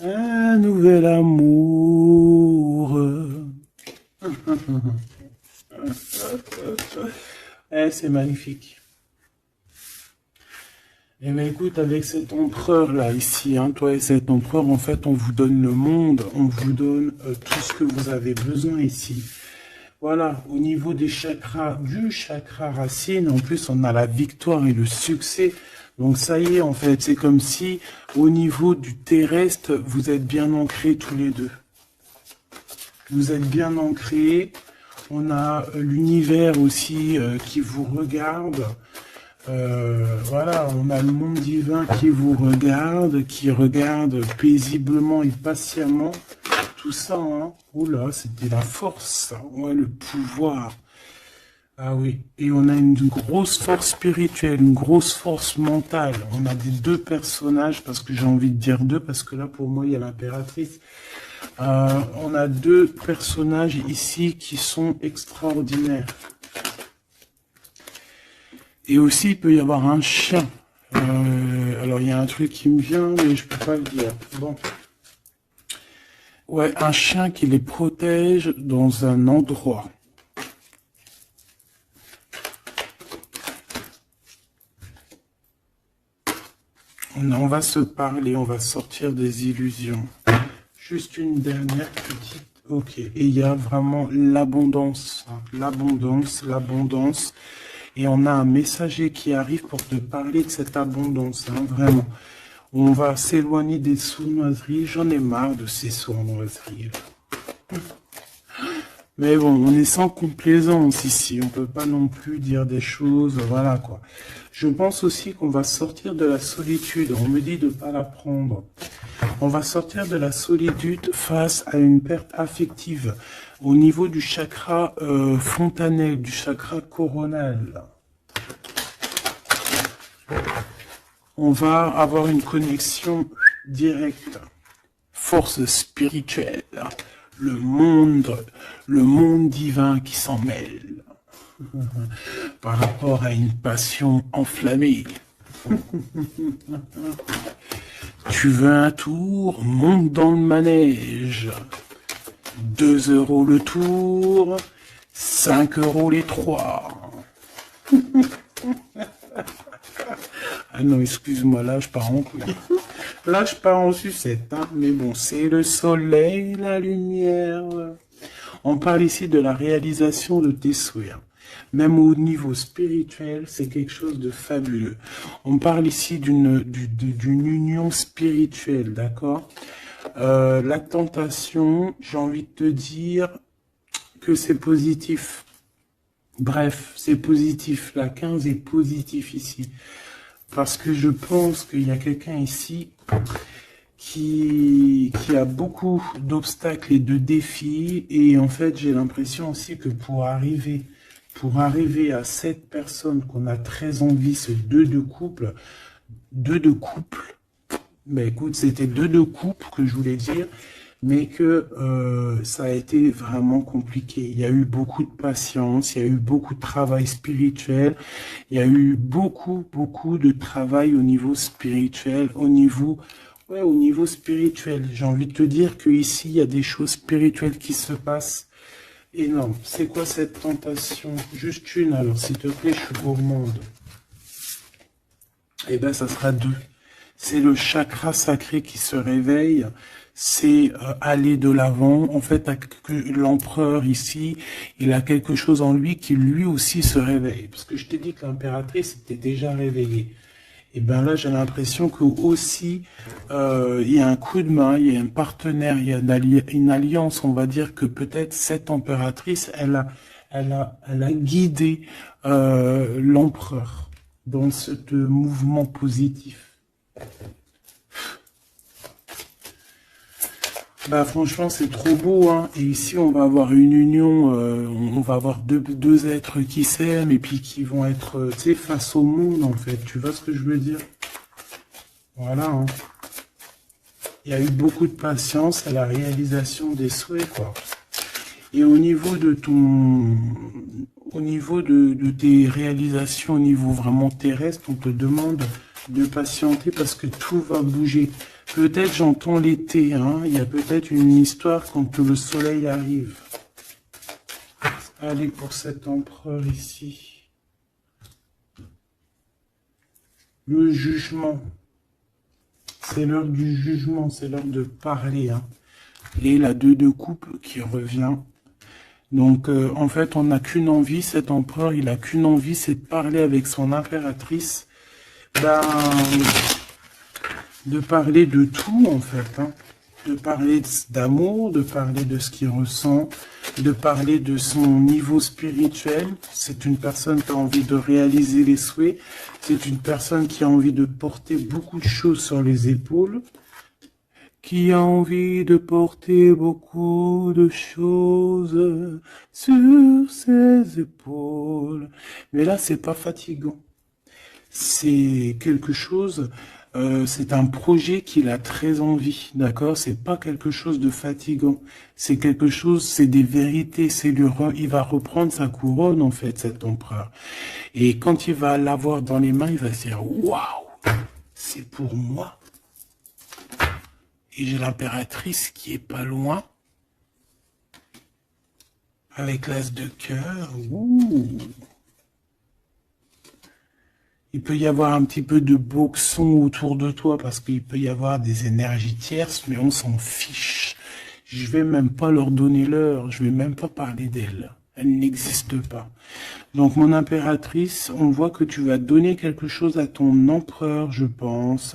Speaker 1: Un nouvel amour. C'est magnifique. Eh bien écoute, avec cet empereur là ici, hein, toi et cet empereur, en fait, on vous donne le monde, on vous donne tout ce que vous avez besoin ici. Voilà, au niveau des chakras, du chakra racine, en plus on a la victoire et le succès. Donc ça y est, en fait, c'est comme si au niveau du terrestre, vous êtes bien ancrés tous les deux. Vous êtes bien ancrés. On a l'univers aussi qui vous regarde. Voilà, on a le monde divin qui vous regarde, qui regarde paisiblement et patiemment. Tout ça, hein. Oula, c'était la force, ça. Ouais, le pouvoir. Ah oui, et on a une grosse force spirituelle, une grosse force mentale. On a des deux personnages, parce que j'ai envie de dire deux, parce que là, pour moi, il y a l'impératrice. On a deux personnages ici qui sont extraordinaires. Et aussi, il peut y avoir un chien. Alors, il y a un truc qui me vient, mais je peux pas le dire. Bon. Ouais, un chien qui les protège dans un endroit. On va se parler, on va sortir des illusions. Juste une dernière petite... Ok, et il y a vraiment l'abondance, hein. L'abondance, l'abondance. Et on a un messager qui arrive pour te parler de cette abondance, hein, vraiment. On va s'éloigner des sournoiseries. J'en ai marre de ces sournoiseries. Mais bon, on est sans complaisance ici. On peut pas non plus dire des choses, voilà quoi. Je pense aussi qu'on va sortir de la solitude. On me dit de ne pas la prendre. On va sortir de la solitude face à une perte affective au niveau du chakra fontanel, du chakra coronal. On va avoir une connexion directe, force spirituelle, le monde divin qui s'en mêle par rapport à une passion enflammée. Tu veux un tour? Monte dans le manège. 2 € le tour, 5 € les 3. Ah non, excuse-moi, là je pars en couille. Là je pars en sucette, hein. Mais bon, c'est le soleil, la lumière. On parle ici de la réalisation de tes souhaits. Même au niveau spirituel, c'est quelque chose de fabuleux. On parle ici d'une union spirituelle, d'accord? La tentation, j'ai envie de te dire que c'est positif. Bref, c'est positif. La 15 est positif ici. Parce que je pense qu'il y a quelqu'un ici qui a beaucoup d'obstacles et de défis. Et en fait, j'ai l'impression aussi que pour arriver à cette personne qu'on a très envie, ce deux de couple, ben écoute, c'était deux de couple que je voulais dire, mais que ça a été vraiment compliqué. Il y a eu beaucoup de patience, il y a eu beaucoup de travail spirituel, il y a eu beaucoup de travail au niveau spirituel, au niveau spirituel. J'ai envie de te dire que ici il y a des choses spirituelles qui se passent énormes. C'est quoi cette tentation? Juste une, alors s'il te plaît, je suis gourmande. Eh ben, ça sera 2. C'est le chakra sacré qui se réveille, c'est aller de l'avant. En fait, l'empereur ici, il a quelque chose en lui qui lui aussi se réveille. Parce que je t'ai dit que l'impératrice était déjà réveillée. Et bien là, j'ai l'impression que aussi, il y a un coup de main, il y a un partenaire, il y a une alliance. On va dire que peut-être cette impératrice, elle a guidé l'empereur dans ce mouvement positif. Bah franchement c'est trop beau, hein. Et ici on va avoir une union, on va avoir deux êtres qui s'aiment et puis qui vont être, tu sais, face au monde en fait. Tu vois ce que je veux dire? Voilà, hein. Il y a eu beaucoup de patience à la réalisation des souhaits, quoi. Et au niveau de tes réalisations au niveau vraiment terrestre, on te demande de patienter parce que tout va bouger. Peut-être j'entends l'été, hein. Il y a peut-être une histoire quand le soleil arrive. Allez, pour cet empereur ici. Le jugement. C'est l'heure du jugement, c'est l'heure de parler, hein. Et la 2 de coupe qui revient. Donc, en fait, on n'a qu'une envie, cet empereur, il a qu'une envie, c'est de parler avec son impératrice. Ben, de parler de tout, en fait, hein. De parler d'amour, de parler de ce qu'il ressent, de parler de son niveau spirituel. C'est une personne qui a envie de réaliser les souhaits. C'est une personne qui a envie de porter beaucoup de choses sur les épaules. Qui a envie de porter beaucoup de choses sur ses épaules. Mais là, c'est pas fatigant. C'est quelque chose, c'est un projet qu'il a très envie, d'accord? C'est pas quelque chose de fatigant. C'est quelque chose, c'est des vérités. Il va reprendre sa couronne, en fait, cet empereur. Et quand il va l'avoir dans les mains, il va se dire, waouh, c'est pour moi. Et j'ai l'impératrice qui est pas loin. Avec l'as de cœur. Ouh. Il peut y avoir un petit peu de boxon autour de toi parce qu'il peut y avoir des énergies tierces, mais on s'en fiche. Je vais même pas leur donner l'heure, je vais même pas parler d'elle. Elle n'existe pas. Donc mon impératrice, on voit que tu vas donner quelque chose à ton empereur, je pense.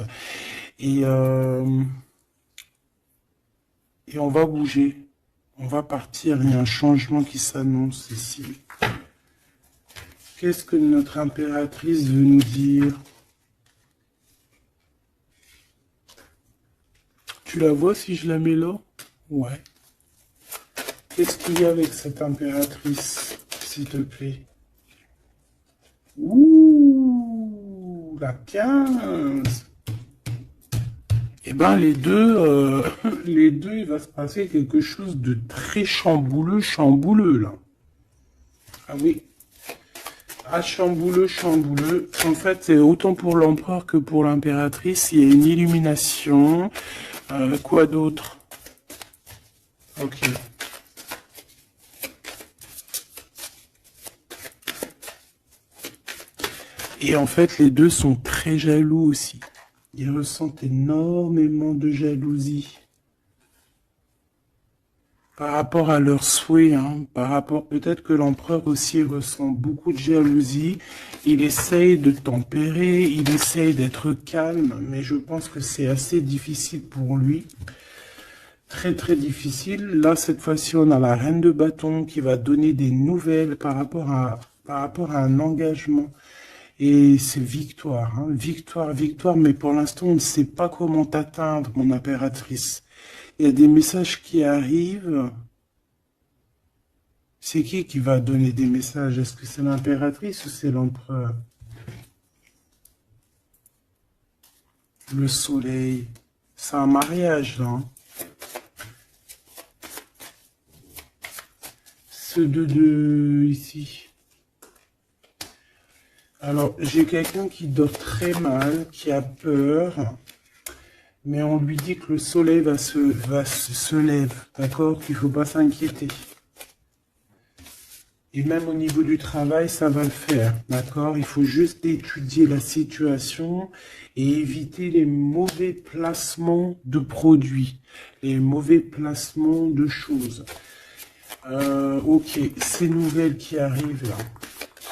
Speaker 1: Et on va bouger. On va partir. Il y a un changement qui s'annonce ici. Qu'est-ce que notre impératrice veut nous dire? Tu la vois si je la mets là? Ouais. Qu'est-ce qu'il y a avec cette impératrice, s'il te plaît? Ouh, la 15. Eh ben, les deux, il va se passer quelque chose de très chambouleux, chambouleux, là. Ah oui. Ah, chambouleux, chambouleux. En fait, c'est autant pour l'empereur que pour l'impératrice. Il y a une illumination. Quoi d'autre? Ok. Et en fait, les deux sont très jaloux aussi. Ils ressentent énormément de jalousie par rapport à leurs souhaits, hein, par rapport, peut-être que l'empereur aussi ressent beaucoup de jalousie. Il essaye de tempérer, il essaye d'être calme, mais je pense que c'est assez difficile pour lui. Très très difficile. Là, cette fois-ci, on a la reine de bâton qui va donner des nouvelles par rapport à un engagement. Et c'est victoire, hein, victoire, victoire, mais pour l'instant, on ne sait pas comment t'atteindre, mon impératrice. Il y a des messages qui arrivent. C'est qui va donner des messages? Est-ce que c'est l'impératrice ou c'est l'empereur? Le soleil. C'est un mariage, là. Hein. Ce deux ici. Alors, j'ai quelqu'un qui dort très mal, qui a peur, mais on lui dit que le soleil se lève, d'accord? Qu'il ne faut pas s'inquiéter. Et même au niveau du travail, ça va le faire, d'accord? Il faut juste étudier la situation et éviter les mauvais placements de produits, les mauvais placements de choses. Ok, ces nouvelles qui arrivent là.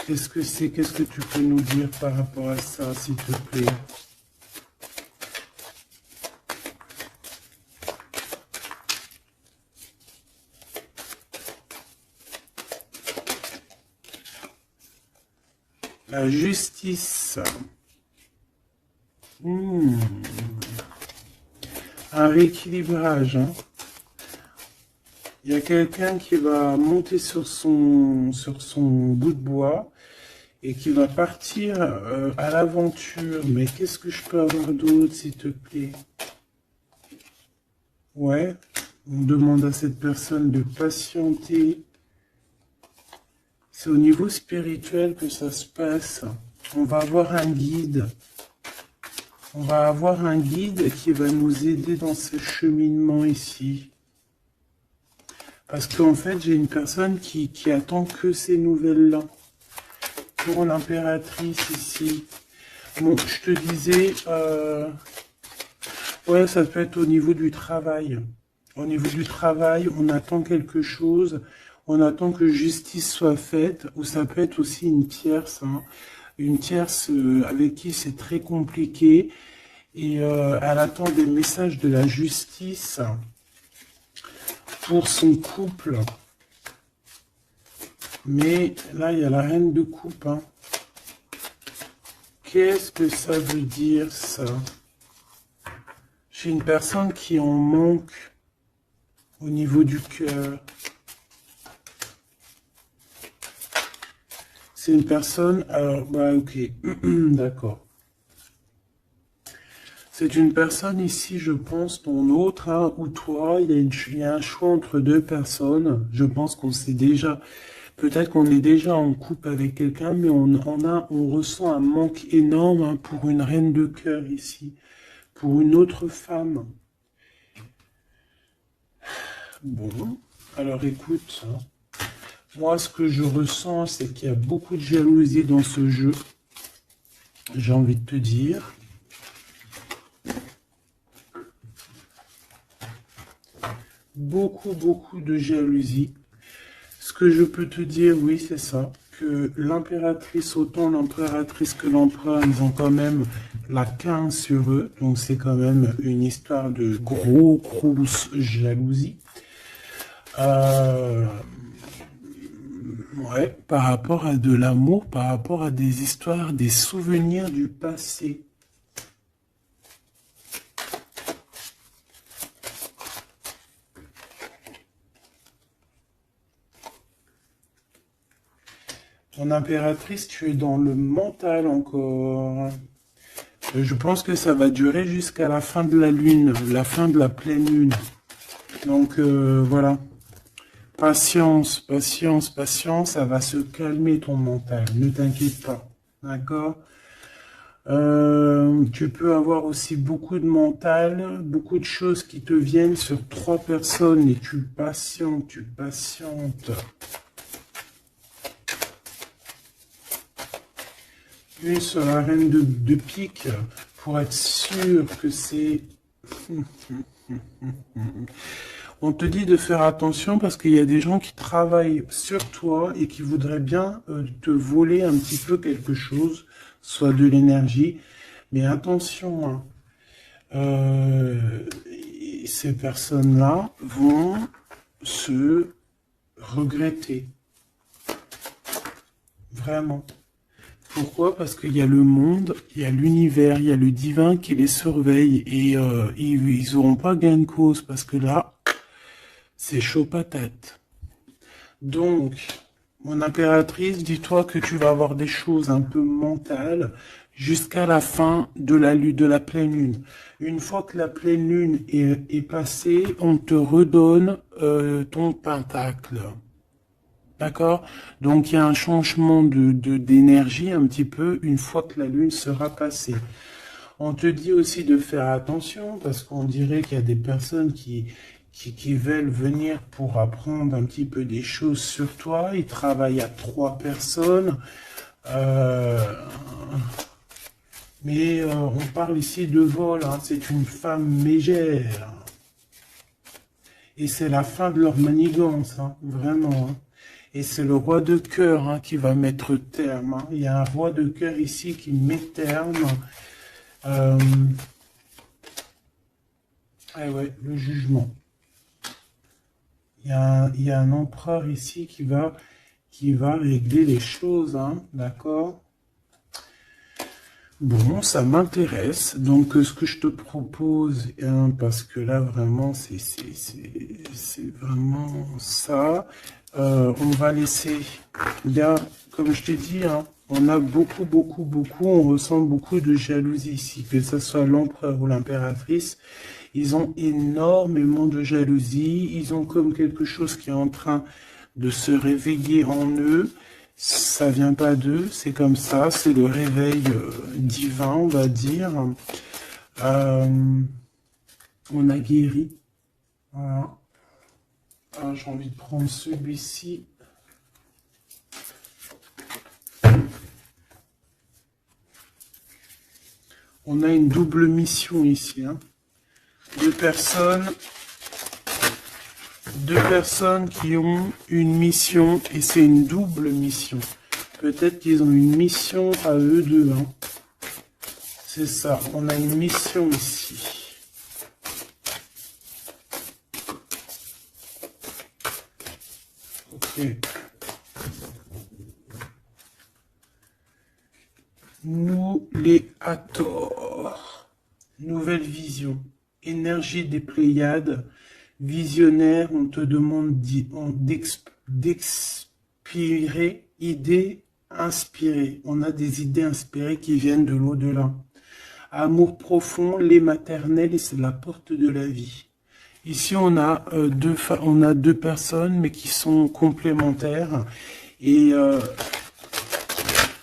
Speaker 1: Qu'est-ce que c'est? Qu'est-ce que tu peux nous dire par rapport à ça, s'il te plaît? La justice. Un rééquilibrage. Hein. Il y a quelqu'un qui va monter sur son bout de bois et qui va partir à l'aventure. Mais qu'est-ce que je peux avoir d'autre, s'il te plaît? Ouais, on demande à cette personne de patienter. C'est au niveau spirituel que ça se passe. On va avoir un guide. On va avoir un guide qui va nous aider dans ce cheminement ici. Parce qu'en fait, j'ai une personne qui attend que ces nouvelles-là. Pour l'impératrice ici. Bon, je te disais, ouais, ça peut être au niveau du travail. Au niveau du travail, on attend quelque chose, on attend que justice soit faite, ou ça peut être aussi une tierce, hein, une tierce avec qui c'est très compliqué, et elle attend des messages de la justice pour son couple. Mais là, il y a la reine de coupe. Hein. Qu'est-ce que ça veut dire, ça? J'ai une personne qui en manque au niveau du cœur. C'est une personne... Alors, bah ok, d'accord. C'est une personne ici, je pense, ton autre, hein, ou toi, il y a un choix entre deux personnes. Je pense qu'on sait déjà... Peut-être qu'on est déjà en couple avec quelqu'un, mais on ressent un manque énorme hein, pour une reine de cœur ici, pour une autre femme. Bon, alors écoute, hein, moi ce que je ressens, c'est qu'il y a beaucoup de jalousie dans ce jeu. J'ai envie de te dire. Beaucoup, beaucoup de jalousie. Ce que je peux te dire, oui, c'est ça, que l'impératrice, autant l'impératrice que l'empereur, ils ont quand même la 15 sur eux, donc c'est quand même une histoire de grosse jalousie. Ouais, par rapport à de l'amour, par rapport à des histoires, des souvenirs du passé. Ton impératrice, tu es dans le mental encore. Je pense que ça va durer jusqu'à la fin de la lune, la fin de la pleine lune. Donc voilà. Patience, patience, patience, ça va se calmer ton mental. Ne t'inquiète pas. D'accord? Tu peux avoir aussi beaucoup de mental, beaucoup de choses qui te viennent sur 3 personnes et tu patientes, tu patientes. Une sur la reine de pique pour être sûr que c'est... On te dit de faire attention parce qu'il y a des gens qui travaillent sur toi et qui voudraient bien te voler un petit peu quelque chose, soit de l'énergie. Mais attention, hein, ces personnes-là vont se regretter. Vraiment. Pourquoi? Parce qu'il y a le monde, il y a l'univers, il y a le divin qui les surveille et ils n'auront pas gain de cause parce que là, c'est chaud patate. Donc, mon impératrice, dis-toi que tu vas avoir des choses un peu mentales jusqu'à la fin de la pleine lune. Une fois que la pleine lune est passée, on te redonne ton pentacle. D'accord? Donc il y a un changement d'énergie un petit peu une fois que la lune sera passée. On te dit aussi de faire attention parce qu'on dirait qu'il y a des personnes qui veulent venir pour apprendre un petit peu des choses sur toi. Ils travaillent à 3 personnes. Mais on parle ici de vol. Hein. C'est une femme mégère. Et c'est la fin de leur manigance. Hein. Vraiment. Hein. Et c'est le roi de cœur hein, qui va mettre terme. Hein. Il y a un roi de cœur ici qui met terme. Ah ouais, le jugement. Il y a un empereur ici qui va régler les choses. Hein, d'accord? Bon, ça m'intéresse. Donc, ce que je te propose, hein, parce que là, vraiment, c'est vraiment ça. On va laisser, bien, comme je t'ai dit, hein, on a beaucoup, on ressent beaucoup de jalousie ici, que ce soit l'empereur ou l'impératrice. Ils ont énormément de jalousie, ils ont comme quelque chose qui est en train de se réveiller en eux. Ça vient pas d'eux, c'est comme ça, c'est le réveil divin, on va dire. On a guéri. Voilà. Ah, j'ai envie de prendre celui-ci. On a une double mission ici. Hein. Deux personnes qui ont une mission et c'est une double mission. Peut-être qu'ils ont une mission à eux deux. Hein. C'est ça, on a une mission ici. Ok. Nous les Hathor. Nouvelle vision. Énergie des Pléiades. Visionnaire, on te demande d'expirer, idées inspirées. On a des idées inspirées qui viennent de l'au-delà. Amour profond, lait maternel et c'est la porte de la vie. Ici, on a deux personnes, mais qui sont complémentaires. Et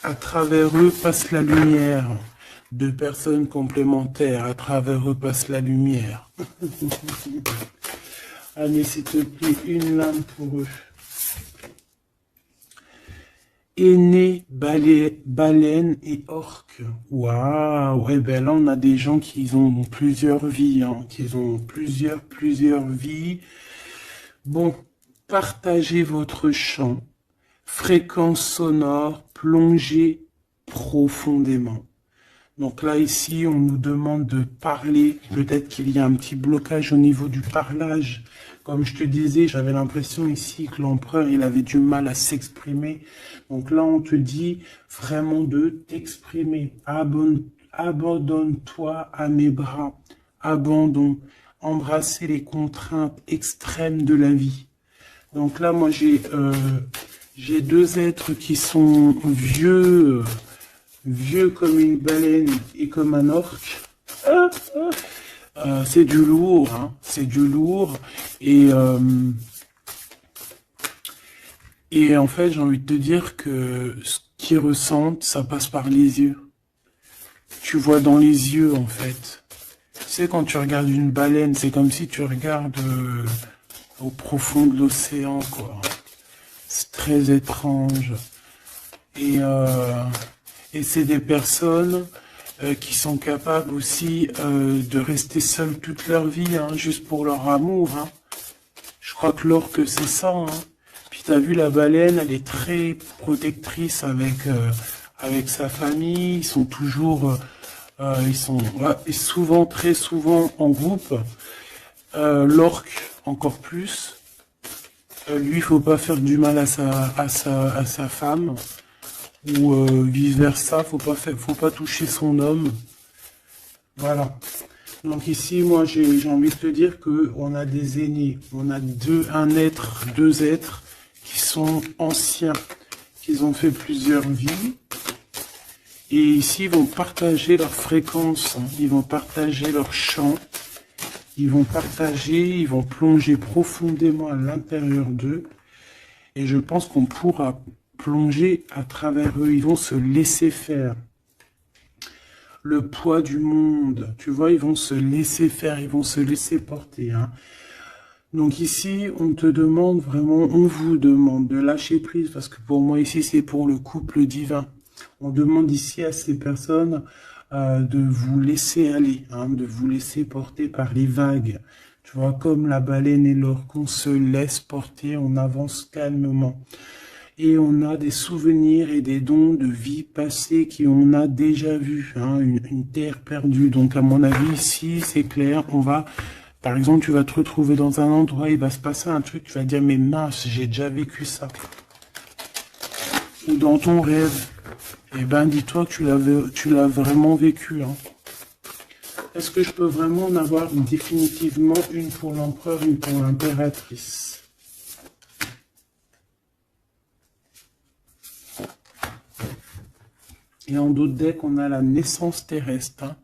Speaker 1: à travers eux passe la lumière. Deux personnes complémentaires, à travers eux passe la lumière. Allez, s'il te plaît, une lame pour eux. Aîné, baleine et orque. Waouh, ouais, ben là, on a des gens qui ont plusieurs vies, hein, qui ont plusieurs vies. Bon, partagez votre chant. Fréquence sonore, plongez profondément. Donc là, ici, on nous demande de parler. Peut-être qu'il y a un petit blocage au niveau du parlage. Comme je te disais, j'avais l'impression ici que l'empereur, il avait du mal à s'exprimer. Donc là, on te dit vraiment de t'exprimer. Abandonne-toi à mes bras. Abandon. Embrasser les contraintes extrêmes de la vie. Donc là, moi, j'ai deux êtres qui sont vieux, vieux comme une baleine et comme un orque. C'est du lourd, hein, c'est du lourd. Et en fait, j'ai envie de te dire que ce qu'ils ressentent, ça passe par les yeux. Tu vois dans les yeux, en fait. Tu sais, quand tu regardes une baleine, c'est comme si tu regardes au profond de l'océan, quoi. C'est très étrange. Et, euh, et c'est des personnes qui sont capables aussi de rester seules toute leur vie, hein, juste pour leur amour. Hein. Je crois que l'orque, c'est ça. Hein. Puis t'as vu, la baleine, elle est très protectrice avec sa famille. Ils sont toujours, ils sont ouais, souvent, très souvent en groupe. L'orque, encore plus. Lui, il faut pas faire du mal à sa femme. Ou vice versa, faut pas toucher son homme. Voilà. Donc ici, moi, j'ai envie de te dire que on a des aînés, on a deux êtres qui sont anciens, qui ont fait plusieurs vies, et ici, ils vont partager leur fréquence, hein. Ils vont partager leur chant, ils vont plonger profondément à l'intérieur d'eux, et je pense qu'on pourra plonger à travers eux, ils vont se laisser faire. Le poids du monde, tu vois, ils vont se laisser faire, ils vont se laisser porter. Hein. Donc ici, on te demande vraiment, on vous demande de lâcher prise, parce que pour moi ici, c'est pour le couple divin. On demande ici à ces personnes de vous laisser aller, hein, de vous laisser porter par les vagues. Tu vois, comme la baleine et l'orque, on se laisse porter, on avance calmement. Et on a des souvenirs et des dons de vie passée qu'on a déjà vus, hein, une terre perdue. Donc à mon avis, ici, c'est clair, par exemple, tu vas te retrouver dans un endroit, il va se passer un truc, tu vas dire, mais mince, j'ai déjà vécu ça. Ou dans ton rêve, eh ben, dis-toi que tu l'as vraiment vécu. Hein. Est-ce que je peux vraiment en avoir définitivement une pour l'empereur, une pour l'impératrice? Et en d'autres decks, on a la naissance terrestre. Hein.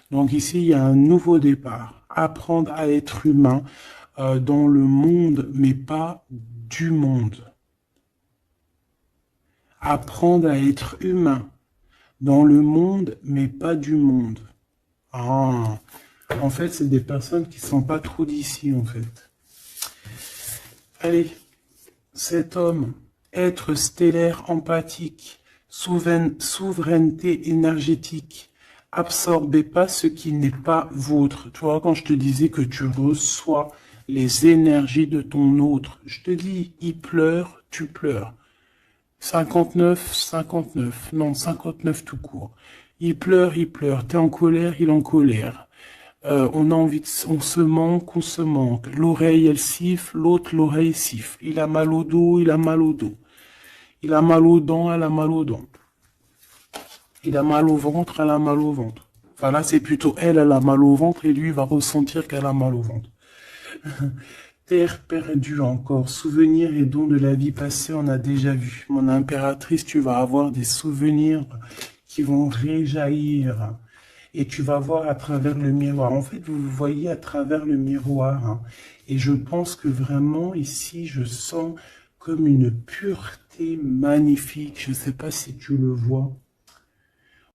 Speaker 1: Donc ici, il y a un nouveau départ. Apprendre à être humain dans le monde, mais pas du monde. Apprendre à être humain dans le monde, mais pas du monde. Ah, en fait, c'est des personnes qui ne sont pas trop d'ici, en fait. Allez, cet homme, être stellaire empathique, souveraineté énergétique. Absorbez pas ce qui n'est pas vôtre. Tu vois, quand je te disais que tu reçois les énergies de ton autre, je te dis, il pleure, tu pleures. 59, 59, non, 59 tout court. Il pleure, t'es en colère, il est en colère. On a envie on se manque, on se manque. L'oreille, elle siffle, l'autre, l'oreille siffle. Il a mal au dos, il a mal au dos. Il a mal aux dents, elle a mal aux dents. Il a mal au ventre, elle a mal au ventre. Enfin là, c'est plutôt elle a mal au ventre et lui va ressentir qu'elle a mal au ventre. Terre perdue encore, souvenirs et dons de la vie passée, on a déjà vu. Mon impératrice, tu vas avoir des souvenirs qui vont réjaillir. Et tu vas voir à travers le miroir. En fait, vous voyez à travers le miroir. Hein. Et je pense que vraiment, ici, je sens comme une pureté magnifique. Je ne sais pas si tu le vois.